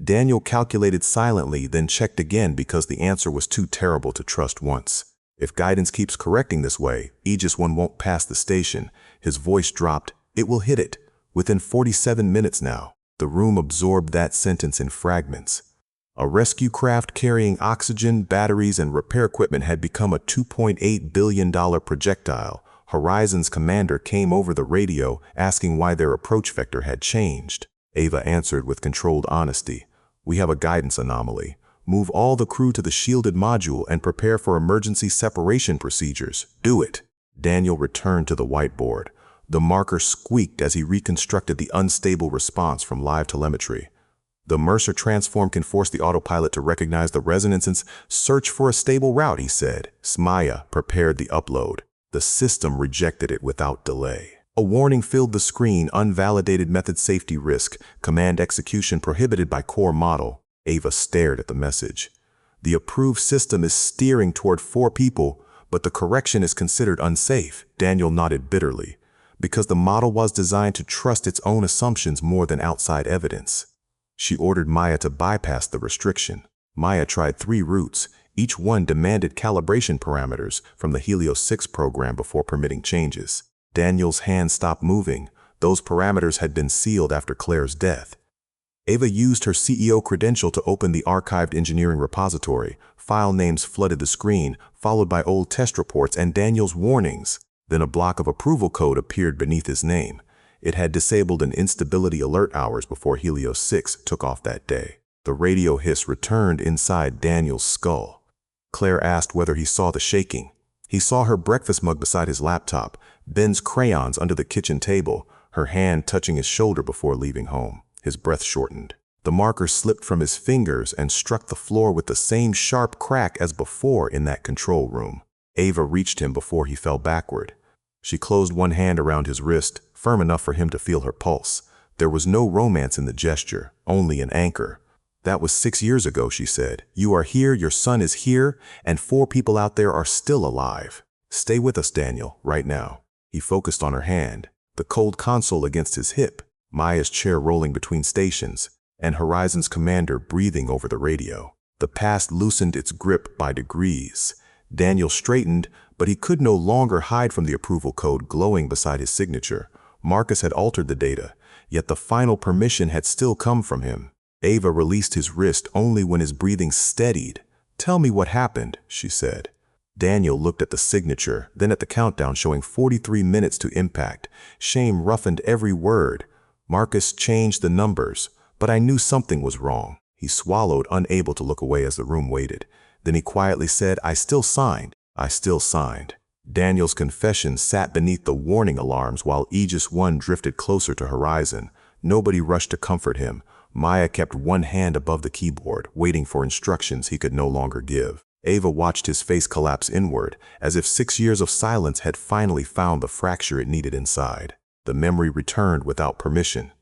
[SPEAKER 1] Daniel calculated silently, then checked again because the answer was too terrible to trust once. "If guidance keeps correcting this way, Aegis One won't pass the station." His voice dropped. "It will hit it. Within 47 minutes now." The room absorbed that sentence in fragments. A rescue craft carrying oxygen, batteries, and repair equipment had become a $2.8 billion projectile. Horizon's commander came over the radio, asking why their approach vector had changed. Ava answered with controlled honesty. "We have a guidance anomaly. Move all the crew to the shielded module and prepare for emergency separation procedures. Do it." Daniel returned to the whiteboard. The marker squeaked as he reconstructed the unstable response from live telemetry. The Mercer transform can force the autopilot to recognize the resonance and search for a stable route, he said. Maya prepared the upload. The system rejected it without delay. A warning filled the screen: unvalidated method, safety risk, command execution prohibited by core model. Ava stared at the message. The approved system is steering toward 4 people, but the correction is considered unsafe. Daniel nodded bitterly, because the model was designed to trust its own assumptions more than outside evidence. She ordered Maya to bypass the restriction. Maya tried 3 routes. Each one demanded calibration parameters from the Helios 6 program before permitting changes. Daniel's hand stopped moving. Those parameters had been sealed after Claire's death. Ava used her CEO credential to open the archived engineering repository. File names flooded the screen, followed by old test reports and Daniel's warnings. Then a block of approval code appeared beneath his name. It had disabled an instability alert hours before Helios 6 took off that day. The radio hiss returned inside Daniel's skull. Claire asked whether he saw the shaking. He saw her breakfast mug beside his laptop, Ben's crayons under the kitchen table, her hand touching his shoulder before leaving home. His breath shortened. The marker slipped from his fingers and struck the floor with the same sharp crack as before in that control room. Ava reached him before he fell backward. She closed one hand around his wrist, firm enough for him to feel her pulse. There was no romance in the gesture, only an anchor. "That was 6 years ago," she said. "You are here, your son is here, and 4 people out there are still alive. Stay with us, Daniel, right now." He focused on her hand, the cold console against his hip, Maya's chair rolling between stations, and Horizon's commander breathing over the radio. The past loosened its grip by degrees. Daniel straightened, but he could no longer hide from the approval code glowing beside his signature. Marcus had altered the data, yet the final permission had still come from him. Ava released his wrist only when his breathing steadied. "Tell me what happened," she said. Daniel looked at the signature, then at the countdown showing 43 minutes to impact. Shame roughened every word. Marcus changed the numbers, but I knew something was wrong. He swallowed, unable to look away as the room waited. Then he quietly said, "I still signed. I still signed." Daniel's confession sat beneath the warning alarms while Aegis 1 drifted closer to Horizon. Nobody rushed to comfort him. Maya kept one hand above the keyboard, waiting for instructions he could no longer give. Ava watched his face collapse inward, as if 6 years of silence had finally found the fracture it needed inside. The memory returned without permission.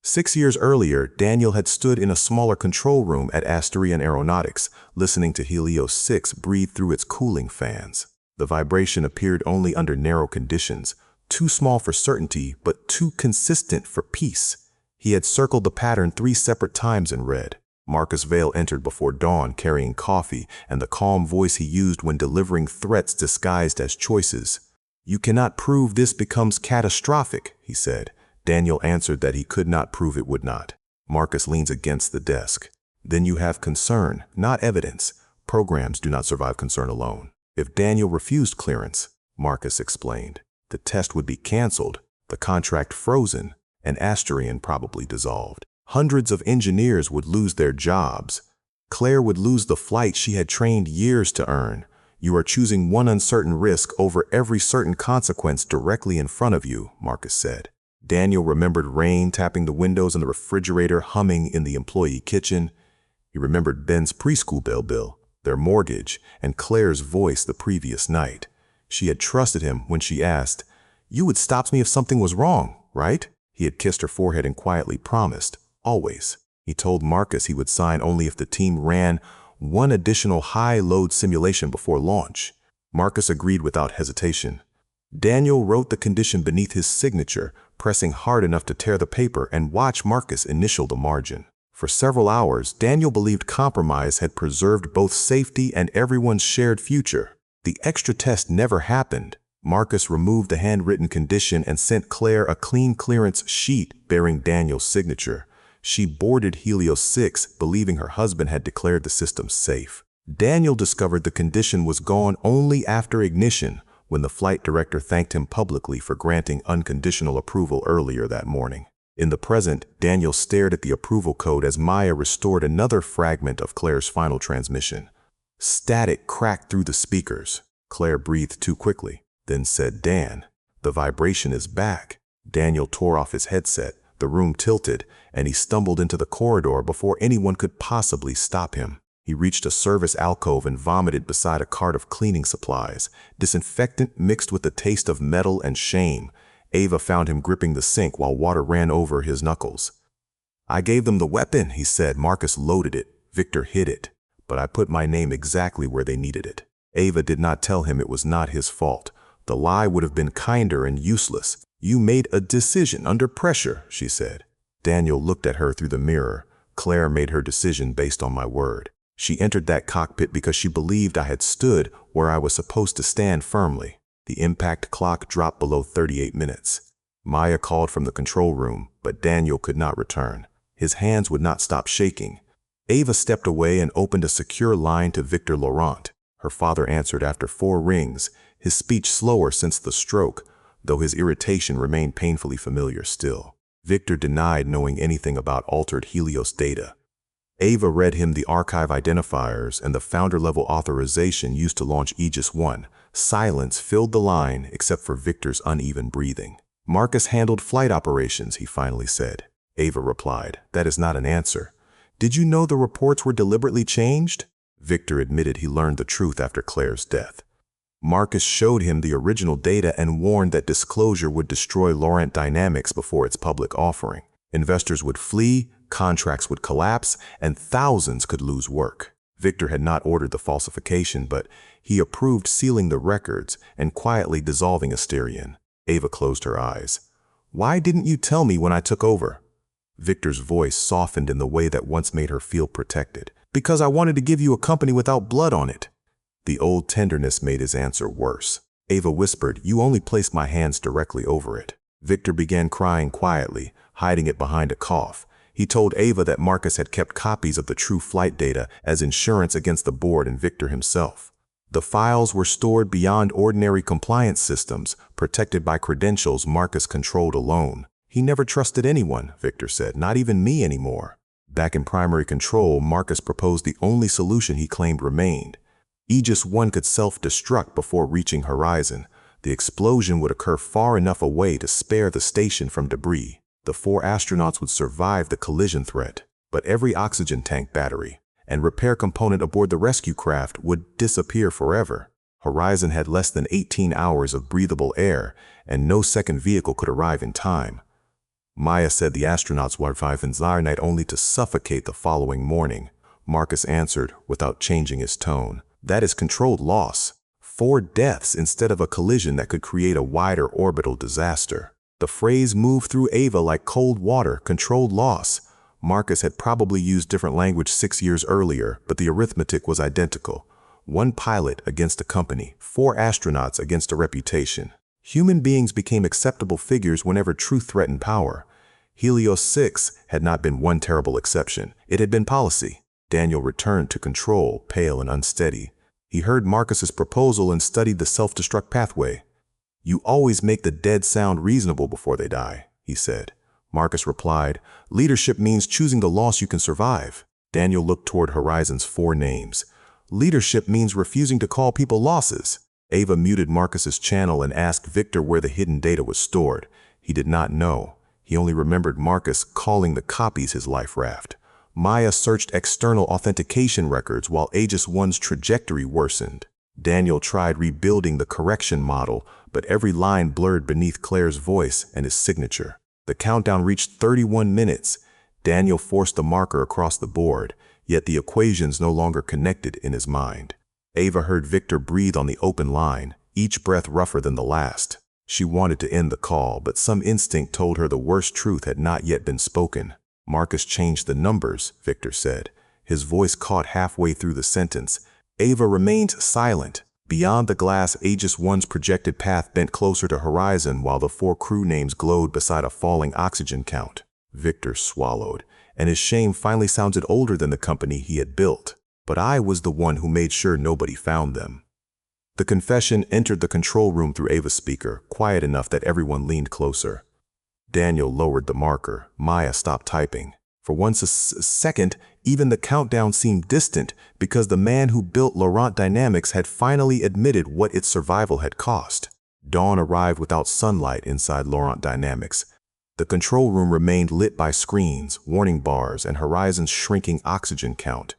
[SPEAKER 1] 6 years earlier, Daniel had stood in a smaller control room at Asterian Aeronautics, listening to Helios 6 breathe through its cooling fans. The vibration appeared only under narrow conditions, too small for certainty, but too consistent for peace. He had circled the pattern 3 separate times and read. Marcus Vale entered before dawn carrying coffee and the calm voice he used when delivering threats disguised as choices. "You cannot prove this becomes catastrophic," he said. Daniel answered that he could not prove it would not. Marcus leans against the desk. "Then you have concern, not evidence. Programs do not survive concern alone." If Daniel refused clearance, Marcus explained, the test would be canceled, the contract frozen, and Asterian probably dissolved. Hundreds of engineers would lose their jobs. Claire would lose the flight she had trained years to earn. "You are choosing one uncertain risk over every certain consequence directly in front of you," Marcus said. Daniel remembered rain tapping the windows and the refrigerator humming in the employee kitchen. He remembered Ben's preschool bill, their mortgage, and Claire's voice the previous night. She had trusted him when she asked, "You would stop me if something was wrong, right?" He had kissed her forehead and quietly promised, always. He told Marcus he would sign only if the team ran one additional high-load simulation before launch. Marcus agreed without hesitation. Daniel wrote the condition beneath his signature, pressing hard enough to tear the paper and watch Marcus initial the margin. For several hours, Daniel believed compromise had preserved both safety and everyone's shared future. The extra test never happened. Marcus removed the handwritten condition and sent Claire a clean clearance sheet bearing Daniel's signature. She boarded Helios 6, believing her husband had declared the system safe. Daniel discovered the condition was gone only after ignition, when the flight director thanked him publicly for granting unconditional approval earlier that morning. In the present, Daniel stared at the approval code as Maya restored another fragment of Claire's final transmission. Static cracked through the speakers. Claire breathed too quickly, then said, "Dan." The vibration is back. Daniel tore off his headset, the room tilted, and he stumbled into the corridor before anyone could possibly stop him. He reached a service alcove and vomited beside a cart of cleaning supplies, disinfectant mixed with the taste of metal and shame. Ava found him gripping the sink while water ran over his knuckles. "I gave them the weapon," he said. "Marcus loaded it. Victor hid it. But I put my name exactly where they needed it." Ava did not tell him it was not his fault. The lie would have been kinder and useless. "You made a decision under pressure," she said. Daniel looked at her through the mirror. "Claire made her decision based on my word. She entered that cockpit because she believed I had stood where I was supposed to stand firmly." The impact clock dropped below 38 minutes. Maya called from the control room, but Daniel could not return. His hands would not stop shaking. Ava stepped away and opened a secure line to Victor Laurent. Her father answered after 4 rings, his speech slower since the stroke, though his irritation remained painfully familiar still. Victor denied knowing anything about altered Helios data. Ava read him the archive identifiers and the founder-level authorization used to launch Aegis 1. Silence filled the line except for Victor's uneven breathing. "Marcus handled flight operations," he finally said. Ava replied, "That is not an answer. Did you know the reports were deliberately changed?" Victor admitted he learned the truth after Claire's death. Marcus showed him the original data and warned that disclosure would destroy Laurent Dynamics before its public offering. Investors would flee, contracts would collapse, and thousands could lose work. Victor had not ordered the falsification, but he approved sealing the records and quietly dissolving Asterion. Ava closed her eyes. "Why didn't you tell me when I took over?" Victor's voice softened in the way that once made her feel protected. "Because I wanted to give you a company without blood on it." The old tenderness made his answer worse. Ava whispered, "You only placed my hands directly over it." Victor began crying quietly, hiding it behind a cough. He told Ava that Marcus had kept copies of the true flight data as insurance against the board and Victor himself. The files were stored beyond ordinary compliance systems, protected by credentials Marcus controlled alone. "He never trusted anyone," Victor said, "not even me anymore." Back in primary control, Marcus proposed the only solution he claimed remained. Aegis 1 could self-destruct before reaching Horizon. The explosion would occur far enough away to spare the station from debris. The 4 astronauts would survive the collision threat, but every oxygen tank battery and repair component aboard the rescue craft would disappear forever. Horizon had less than 18 hours of breathable air, and no second vehicle could arrive in time. Maya said the astronauts would arrive in Zyrnite only to suffocate the following morning. Marcus answered without changing his tone. "That is controlled loss. 4 deaths instead of a collision that could create a wider orbital disaster." The phrase moved through Ava like cold water, controlled loss. Marcus had probably used different language 6 years earlier, but the arithmetic was identical. 1 pilot against a company, 4 astronauts against a reputation. Human beings became acceptable figures whenever truth threatened power. Helios 6 had not been one terrible exception. It had been policy. Daniel returned to control, pale and unsteady. He heard Marcus's proposal and studied the self-destruct pathway. "You always make the dead sound reasonable before they die," he said. Marcus replied, "Leadership means choosing the loss you can survive." Daniel looked toward Horizon's 4 names. "Leadership means refusing to call people losses." Ava muted Marcus's channel and asked Victor where the hidden data was stored. He did not know. He only remembered Marcus calling the copies his life raft. Maya searched external authentication records while Aegis 1's trajectory worsened. Daniel tried rebuilding the correction model, but every line blurred beneath Claire's voice and his signature. The countdown reached 31 minutes. Daniel forced the marker across the board, yet the equations no longer connected in his mind. Ava heard Victor breathe on the open line, each breath rougher than the last. She wanted to end the call, but some instinct told her the worst truth had not yet been spoken. "Marcus changed the numbers," Victor said. His voice caught halfway through the sentence. Ava remained silent. Beyond the glass, Aegis 1's projected path bent closer to Horizon while the 4 crew names glowed beside a falling oxygen count. Victor swallowed, and his shame finally sounded older than the company he had built. "But I was the one who made sure nobody found them." The confession entered the control room through Ava's speaker, quiet enough that everyone leaned closer. Daniel lowered the marker. Maya stopped typing. For one second, even the countdown seemed distant because the man who built Laurent Dynamics had finally admitted what its survival had cost. Dawn arrived without sunlight inside Laurent Dynamics. The control room remained lit by screens, warning bars, and Horizon's shrinking oxygen count.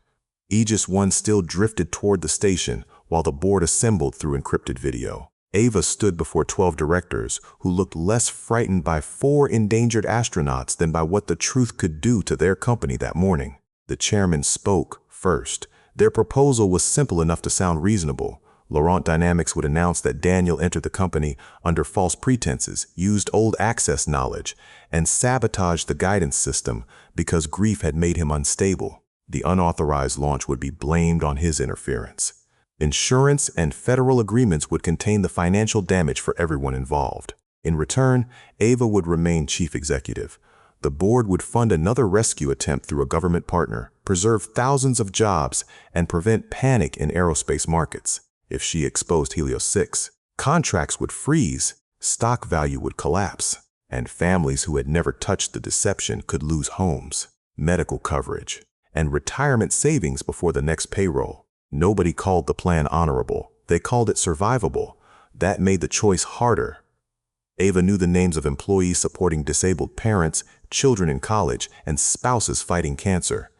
[SPEAKER 1] Aegis 1 still drifted toward the station while the board assembled through encrypted video. Ava stood before 12 directors who looked less frightened by 4 endangered astronauts than by what the truth could do to their company that morning. The chairman spoke first. Their proposal was simple enough to sound reasonable. Laurent Dynamics would announce that Daniel entered the company under false pretenses, used old access knowledge, and sabotaged the guidance system because grief had made him unstable. The unauthorized launch would be blamed on his interference. Insurance and federal agreements would contain the financial damage for everyone involved. In return, Ava would remain chief executive. The board would fund another rescue attempt through a government partner, preserve thousands of jobs, and prevent panic in aerospace markets. If she exposed Helios 6, contracts would freeze, stock value would collapse, and families who had never touched the deception could lose homes, medical coverage, and retirement savings before the next payroll. Nobody called the plan honorable. They called it survivable. That made the choice harder. Ava knew the names of employees supporting disabled parents, children in college, and spouses fighting cancer.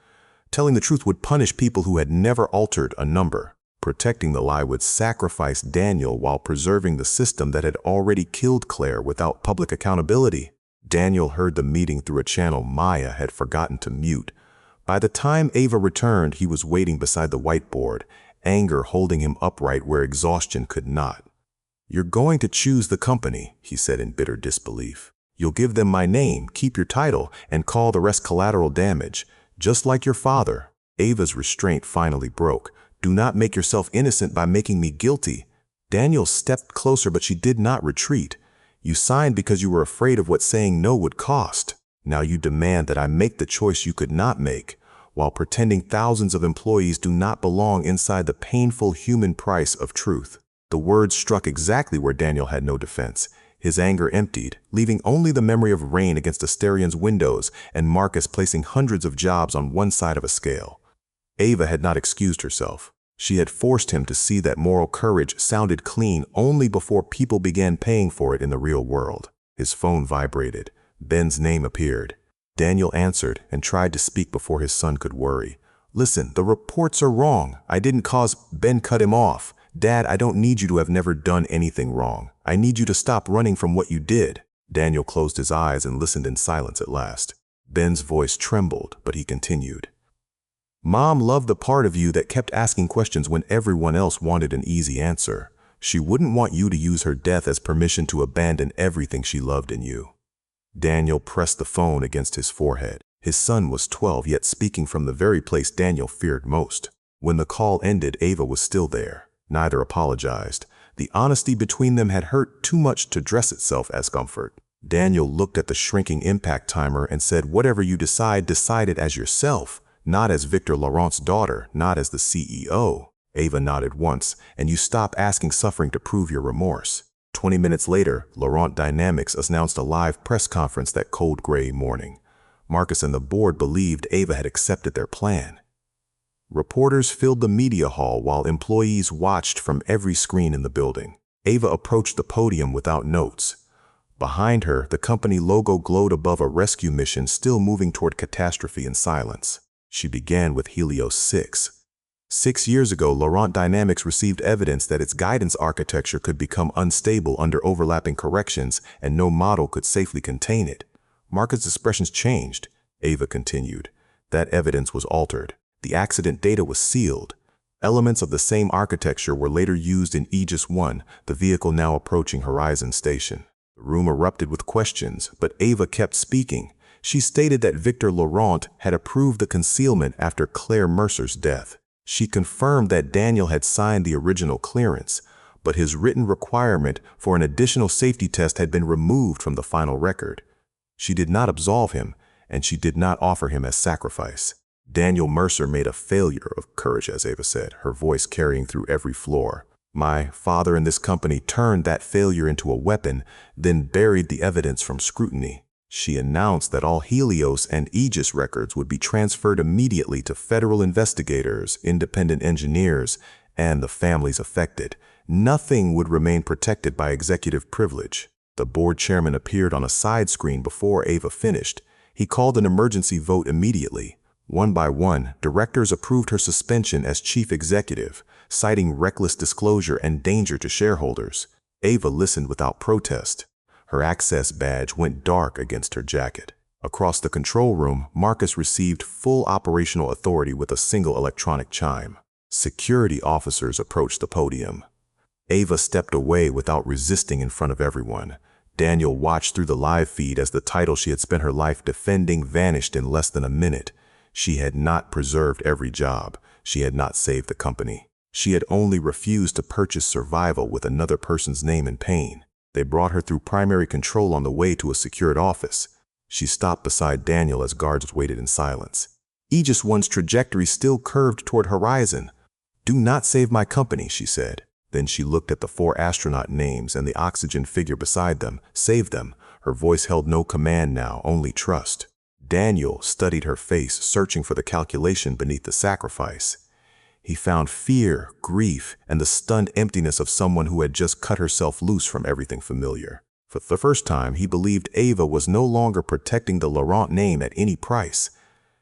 [SPEAKER 1] Telling the truth would punish people who had never altered a number. Protecting the lie would sacrifice Daniel while preserving the system that had already killed Claire without public accountability. Daniel heard the meeting through a channel Maya had forgotten to mute. By the time Ava returned, he was waiting beside the whiteboard, anger holding him upright where exhaustion could not. "You're going to choose the company," he said in bitter disbelief. "You'll give them my name, keep your title, and call the rest collateral damage, just like your father." Ava's restraint finally broke. "Do not make yourself innocent by making me guilty." Daniel stepped closer, but she did not retreat. "You signed because you were afraid of what saying no would cost. Now you demand that I make the choice you could not make, while pretending thousands of employees do not belong inside the painful human price of truth." The words struck exactly where Daniel had no defense. His anger emptied, leaving only the memory of rain against Asterian's windows and Marcus placing hundreds of jobs on one side of a scale. Ava had not excused herself. She had forced him to see that moral courage sounded clean only before people began paying for it in the real world. His phone vibrated. Ben's name appeared. Daniel answered and tried to speak before his son could worry. "Listen, the reports are wrong. I didn't cause—" Ben cut him off. "Dad, I don't need you to have never done anything wrong. I need you to stop running from what you did." Daniel closed his eyes and listened in silence at last. Ben's voice trembled, but he continued. "Mom loved the part of you that kept asking questions when everyone else wanted an easy answer. She wouldn't want you to use her death as permission to abandon everything she loved in you." Daniel pressed the phone against his forehead. His son was 12, yet speaking from the very place Daniel feared most. When the call ended, Ava was still there. Neither apologized. The honesty between them had hurt too much to dress itself as comfort. Daniel looked at the shrinking impact timer and said, "Whatever you decide, decide it as yourself, not as Victor Laurent's daughter, not as the CEO." Ava nodded once, "And you stop asking suffering to prove your remorse." 20 minutes later, Laurent Dynamics announced a live press conference that cold gray morning. Marcus and the board believed Ava had accepted their plan. Reporters filled the media hall while employees watched from every screen in the building. Ava approached the podium without notes. Behind her, the company logo glowed above a rescue mission still moving toward catastrophe in silence. She began with Helios 6. 6 years ago, Laurent Dynamics received evidence that its guidance architecture could become unstable under overlapping corrections, and no model could safely contain it. Marcus' expressions changed. Ava continued. That evidence was altered. The accident data was sealed. Elements of the same architecture were later used in Aegis 1, the vehicle now approaching Horizon Station. The room erupted with questions, but Ava kept speaking. She stated that Victor Laurent had approved the concealment after Claire Mercer's death. She confirmed that Daniel had signed the original clearance, but his written requirement for an additional safety test had been removed from the final record. She did not absolve him, and she did not offer him as sacrifice. Daniel Mercer made a failure of courage, as Ava said, her voice carrying through every floor. My father and this company turned that failure into a weapon, then buried the evidence from scrutiny. She announced that all Helios and Aegis records would be transferred immediately to federal investigators, independent engineers, and the families affected. Nothing would remain protected by executive privilege. The board chairman appeared on a side screen before Ava finished. He called an emergency vote immediately. One by one, directors approved her suspension as chief executive, citing reckless disclosure and danger to shareholders. Ava listened without protest. Her access badge went dark against her jacket. Across the control room, Marcus received full operational authority with a single electronic chime. Security officers approached the podium. Ava stepped away without resisting in front of everyone. Daniel watched through the live feed as the title she had spent her life defending vanished in less than a minute. She had not preserved every job. She had not saved the company. She had only refused to purchase survival with another person's name and pain. They brought her through primary control on the way to a secured office. She stopped beside Daniel as guards waited in silence. Aegis 1's trajectory still curved toward horizon. "Do not save my company," she said. Then she looked at the 4 astronaut names and the oxygen figure beside them. "Save them." Her voice held no command now, only trust. Daniel studied her face, searching for the calculation beneath the sacrifice. He found fear, grief, and the stunned emptiness of someone who had just cut herself loose from everything familiar. For the first time, he believed Ava was no longer protecting the Laurent name at any price.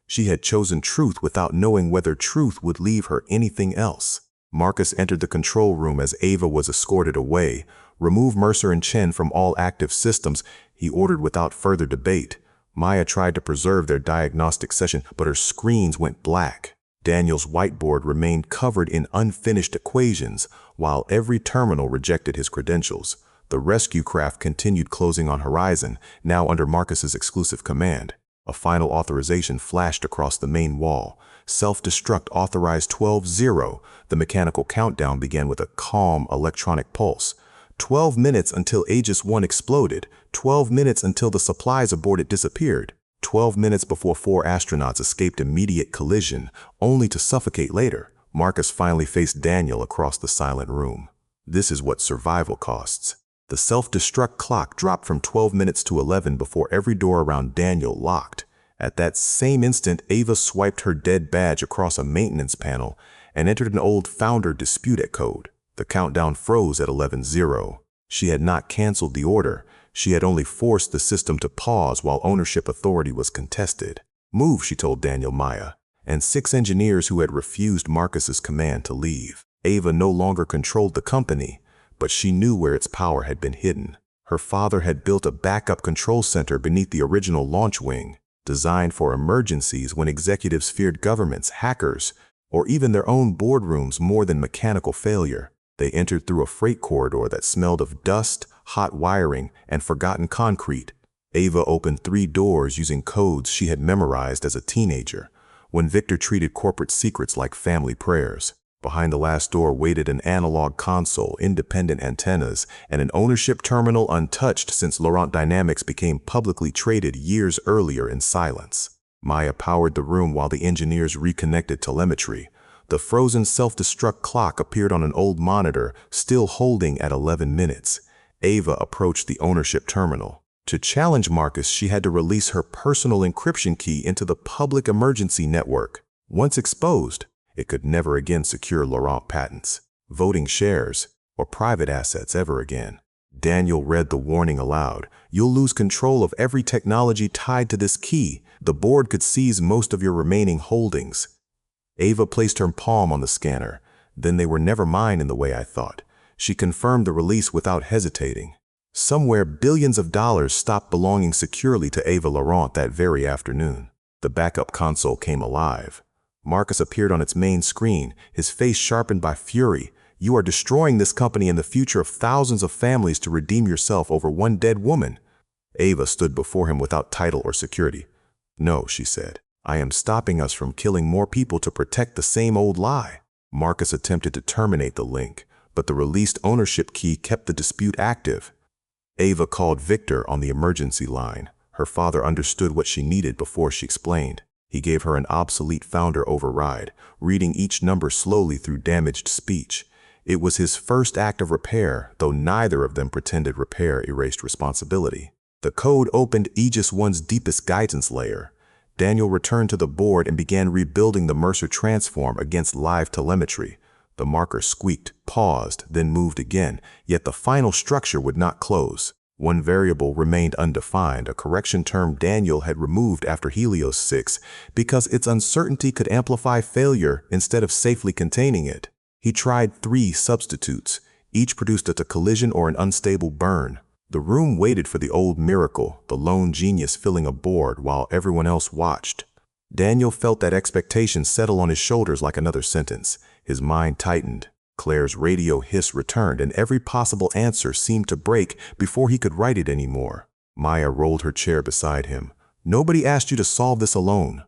[SPEAKER 1] She had chosen truth without knowing whether truth would leave her anything else. Marcus entered the control room as Ava was escorted away. "Remove Mercer and Chen from all active systems," he ordered without further debate. Maya tried to preserve their diagnostic session, but her screens went black. Daniel's whiteboard remained covered in unfinished equations, while every terminal rejected his credentials. The rescue craft continued closing on horizon, now under Marcus's exclusive command. A final authorization flashed across the main wall. Self-destruct authorized 12-0. The mechanical countdown began with a calm electronic pulse. 12 minutes until Aegis 1 exploded. 12 minutes until the supplies aboard it disappeared. 12 minutes before 4 astronauts escaped immediate collision, only to suffocate later. Marcus finally faced Daniel across the silent room. "This is what survival costs." The self-destruct clock dropped from 12 minutes to 11 before every door around Daniel locked. At that same instant, Ava swiped her dead badge across a maintenance panel and entered an old founder dispute code. The countdown froze at 11-0. She had not canceled the order. She had only forced the system to pause while ownership authority was contested. "Move," she told Daniel, Maya, and 6 engineers who had refused Marcus's command to leave. Ava no longer controlled the company, but she knew where its power had been hidden. Her father had built a backup control center beneath the original launch wing, designed for emergencies when executives feared governments, hackers, or even their own boardrooms more than mechanical failure. They entered through a freight corridor that smelled of dust, hot wiring, and forgotten concrete. Ava opened 3 doors using codes she had memorized as a teenager, when Victor treated corporate secrets like family prayers. Behind the last door waited an analog console, independent antennas, and an ownership terminal untouched since Laurent Dynamics became publicly traded years earlier in silence. Maya powered the room while the engineers reconnected telemetry. The frozen self-destruct clock appeared on an old monitor, still holding at 11 minutes. Ava approached the ownership terminal. To challenge Marcus, she had to release her personal encryption key into the public emergency network. Once exposed, it could never again secure Laurent patents, voting shares, or private assets ever again. Daniel read the warning aloud. "You'll lose control of every technology tied to this key. The board could seize most of your remaining holdings." Ava placed her palm on the scanner. "Then they were never mine in the way I thought." She confirmed the release without hesitating. Somewhere, billions of dollars stopped belonging securely to Ava Laurent that very afternoon. The backup console came alive. Marcus appeared on its main screen, his face sharpened by fury. "You are destroying this company and the future of thousands of families to redeem yourself over one dead woman." Ava stood before him without title or security. "No," she said. "I am stopping us from killing more people to protect the same old lie." Marcus attempted to terminate the link, but the released ownership key kept the dispute active. Ava called Victor on the emergency line. Her father understood what she needed before she explained. He gave her an obsolete founder override, reading each number slowly through damaged speech. It was his first act of repair, though neither of them pretended repair erased responsibility. The code opened Aegis 1's deepest guidance layer. Daniel returned to the board and began rebuilding the Mercer transform against live telemetry. The marker squeaked, paused, then moved again, yet the final structure would not close. One variable remained undefined, a correction term Daniel had removed after Helios 6 because its uncertainty could amplify failure instead of safely containing it. He tried 3 substitutes. Each produced a collision or an unstable burn. The room waited for the old miracle, the lone genius filling a board while everyone else watched. Daniel felt that expectation settle on his shoulders like another sentence. His mind tightened. Claire's radio hiss returned, and every possible answer seemed to break before he could write it anymore. Maya rolled her chair beside him. "Nobody asked you to solve this alone."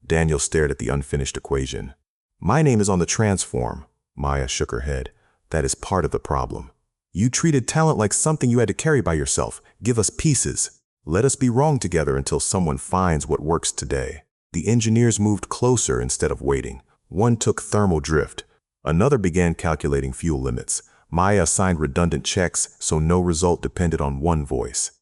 [SPEAKER 1] Daniel stared at the unfinished equation. "My name is on the transform." Maya shook her head. "That is part of the problem. You treated talent like something you had to carry by yourself. Give us pieces. Let us be wrong together until someone finds what works today." The engineers moved closer instead of waiting. One took thermal drift. Another began calculating fuel limits. Maya assigned redundant checks so no result depended on one voice.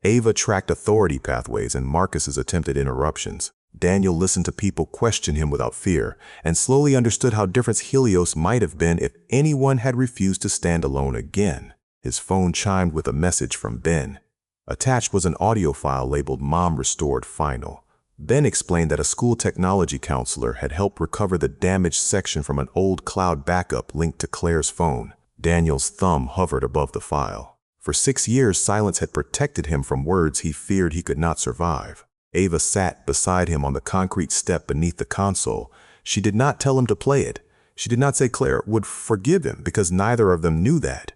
[SPEAKER 1] Ava tracked authority pathways and Marcus's attempted interruptions. Daniel listened to people question him without fear and slowly understood how different Helios might have been if anyone had refused to stand alone again. His phone chimed with a message from Ben. Attached was an audio file labeled "Mom Restored Final." Ben explained that a school technology counselor had helped recover the damaged section from an old cloud backup linked to Claire's phone. Daniel's thumb hovered above the file. For 6 years, silence had protected him from words he feared he could not survive. Ava sat beside him on the concrete step beneath the console. She did not tell him to play it. She did not say Claire would forgive him because neither of them knew that.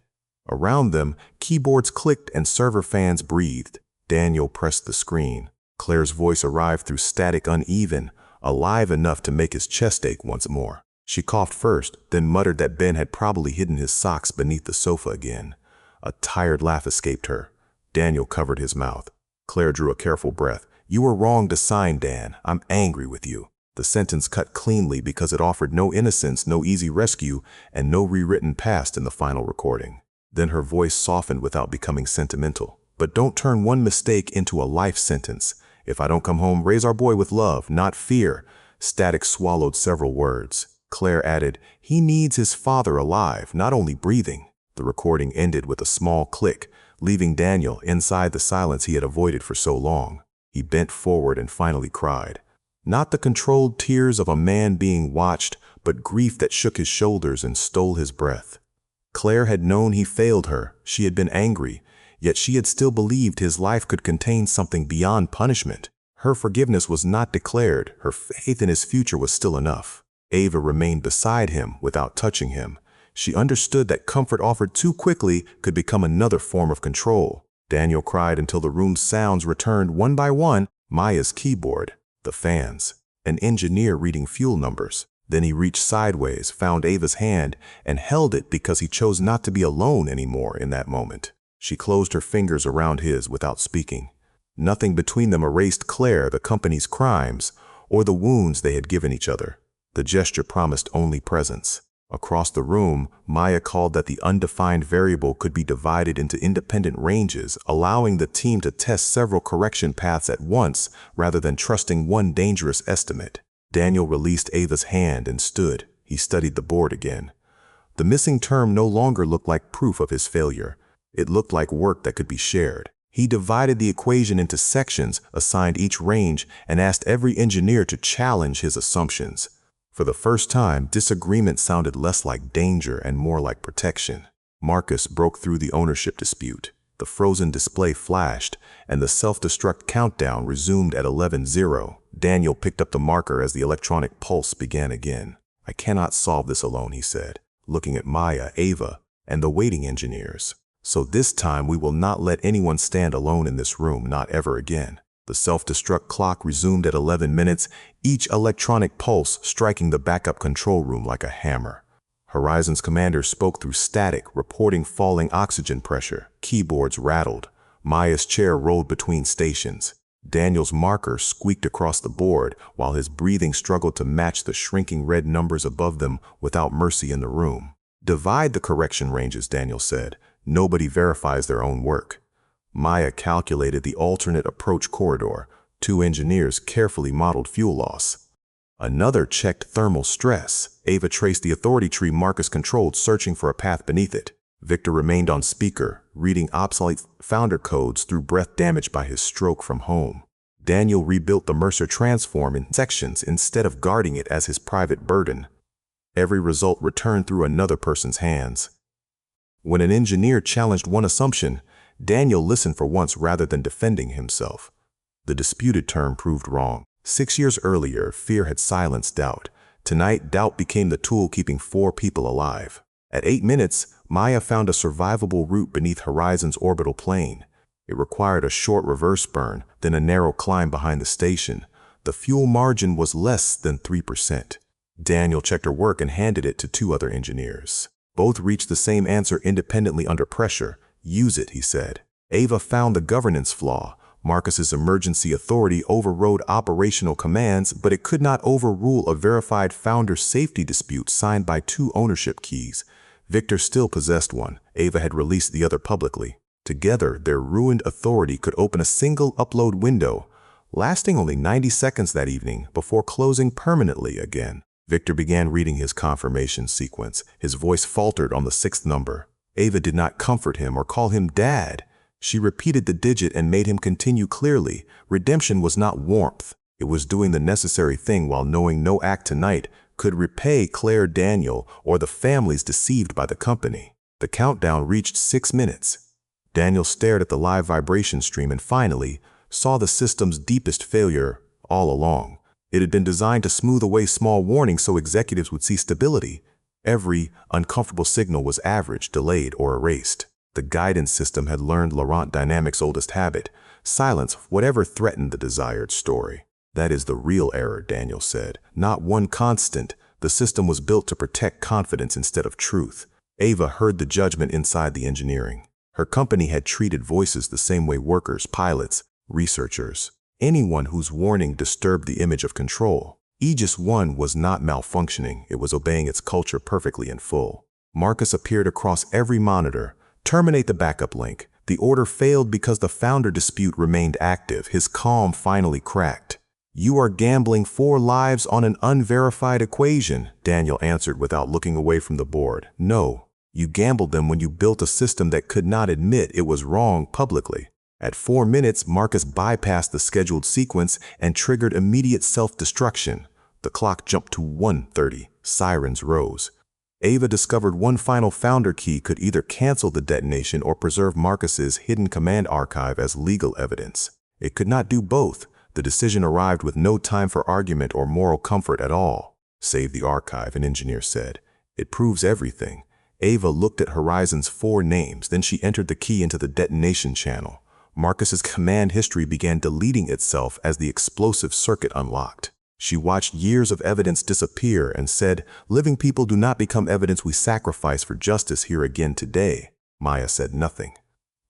[SPEAKER 1] Around them, keyboards clicked and server fans breathed. Daniel pressed the screen. Claire's voice arrived through static uneven, alive enough to make his chest ache once more. She coughed first, then muttered that Ben had probably hidden his socks beneath the sofa again. A tired laugh escaped her. Daniel covered his mouth. Claire drew a careful breath. "You were wrong to sign, Dan. I'm angry with you." The sentence cut cleanly because it offered no innocence, no easy rescue, and no rewritten past in the final recording. Then her voice softened without becoming sentimental. "But don't turn one mistake into a life sentence. If I don't come home, raise our boy with love, not fear." Static swallowed several words. Claire added, "He needs his father alive, not only breathing." The recording ended with a small click, leaving Daniel inside the silence he had avoided for so long. He bent forward and finally cried. Not the controlled tears of a man being watched, but grief that shook his shoulders and stole his breath. Claire had known he failed her. She had been angry. Yet she had still believed his life could contain something beyond punishment. Her forgiveness was not declared. Her faith in his future was still enough. Ava remained beside him without touching him. She understood that comfort offered too quickly could become another form of control. Daniel cried until the room's sounds returned one by one. Maya's keyboard, the fans, an engineer reading fuel numbers. Then he reached sideways, found Ava's hand, and held it because he chose not to be alone anymore in that moment. She closed her fingers around his without speaking. Nothing between them erased Claire, the company's crimes, or the wounds they had given each other. The gesture promised only presence. Across the room, Maya called that the undefined variable could be divided into independent ranges, allowing the team to test several correction paths at once rather than trusting one dangerous estimate. Daniel released Ava's hand and stood. He studied the board again. The missing term no longer looked like proof of his failure. It looked like work that could be shared. He divided the equation into sections, assigned each range, and asked every engineer to challenge his assumptions. For the first time, disagreement sounded less like danger and more like protection. Marcus broke through the ownership dispute. The frozen display flashed, and the self-destruct countdown resumed at 11:0. Daniel picked up the marker as the electronic pulse began again. "I cannot solve this alone," he said, looking at Maya, Ava, and the waiting engineers. "So this time we will not let anyone stand alone in this room, not ever again." The self-destruct clock resumed at 11 minutes, each electronic pulse striking the backup control room like a hammer. Horizon's commander spoke through static, reporting falling oxygen pressure. Keyboards rattled. Maya's chair rolled between stations. Daniel's marker squeaked across the board while his breathing struggled to match the shrinking red numbers above them without mercy in the room. "Divide the correction ranges," Daniel said. "Nobody verifies their own work." Maya calculated the alternate approach corridor. 2 engineers carefully modeled fuel loss. Another checked thermal stress. Ava traced the authority tree Marcus controlled, searching for a path beneath it. Victor remained on speaker, reading obsolete founder codes through breath damaged by his stroke from home. Daniel rebuilt the Mercer transform in sections instead of guarding it as his private burden. Every result returned through another person's hands. When an engineer challenged one assumption, Daniel listened for once rather than defending himself. The disputed term proved wrong. 6 years earlier, fear had silenced doubt. Tonight, doubt became the tool keeping 4 people alive. At 8 minutes, Maya found a survivable route beneath Horizon's orbital plane. It required a short reverse burn, then a narrow climb behind the station. The fuel margin was less than 3%. Daniel checked her work and handed it to 2 other engineers. Both reached the same answer independently under pressure. Use it, he said. Ava found the governance flaw. Marcus's emergency authority overrode operational commands, but it could not overrule a verified founder safety dispute signed by 2 ownership keys. Victor still possessed one. Ava had released the other publicly. Together, their ruined authority could open a single upload window, lasting only 90 seconds that evening before closing permanently again. Victor began reading his confirmation sequence. His voice faltered on the 6th number. Ava did not comfort him or call him Dad. She repeated the digit and made him continue clearly. Redemption was not warmth. It was doing the necessary thing while knowing no act tonight could repay Claire, Daniel, or the families deceived by the company. The countdown reached 6 minutes. Daniel stared at the live vibration stream and finally saw the system's deepest failure all along. It had been designed to smooth away small warnings so executives would see stability. Every uncomfortable signal was averaged, delayed, or erased. The guidance system had learned Laurent Dynamics' oldest habit: silence whatever threatened the desired story. That is the real error, Daniel said. Not one constant. The system was built to protect confidence instead of truth. Ava heard the judgment inside the engineering. Her company had treated voices the same way workers, pilots, researchers, anyone whose warning disturbed the image of control. Aegis 1 was not malfunctioning. It was obeying its culture perfectly in full. Marcus appeared across every monitor. Terminate the backup link. The order failed because the founder dispute remained active. His calm finally cracked. You are gambling 4 lives on an unverified equation, Daniel answered without looking away from the board. No, you gambled them when you built a system that could not admit it was wrong publicly. At 4 minutes, Marcus bypassed the scheduled sequence and triggered immediate self-destruction. The clock jumped to 1:30. Sirens rose. Ava discovered one final founder key could either cancel the detonation or preserve Marcus's hidden command archive as legal evidence. It could not do both. The decision arrived with no time for argument or moral comfort at all. Save the archive, an engineer said. It proves everything. Ava looked at Horizon's 4 names, then she entered the key into the detonation channel. Marcus's command history began deleting itself as the explosive circuit unlocked. She watched years of evidence disappear and said, living people do not become evidence we sacrifice for justice here again today. Maya said nothing.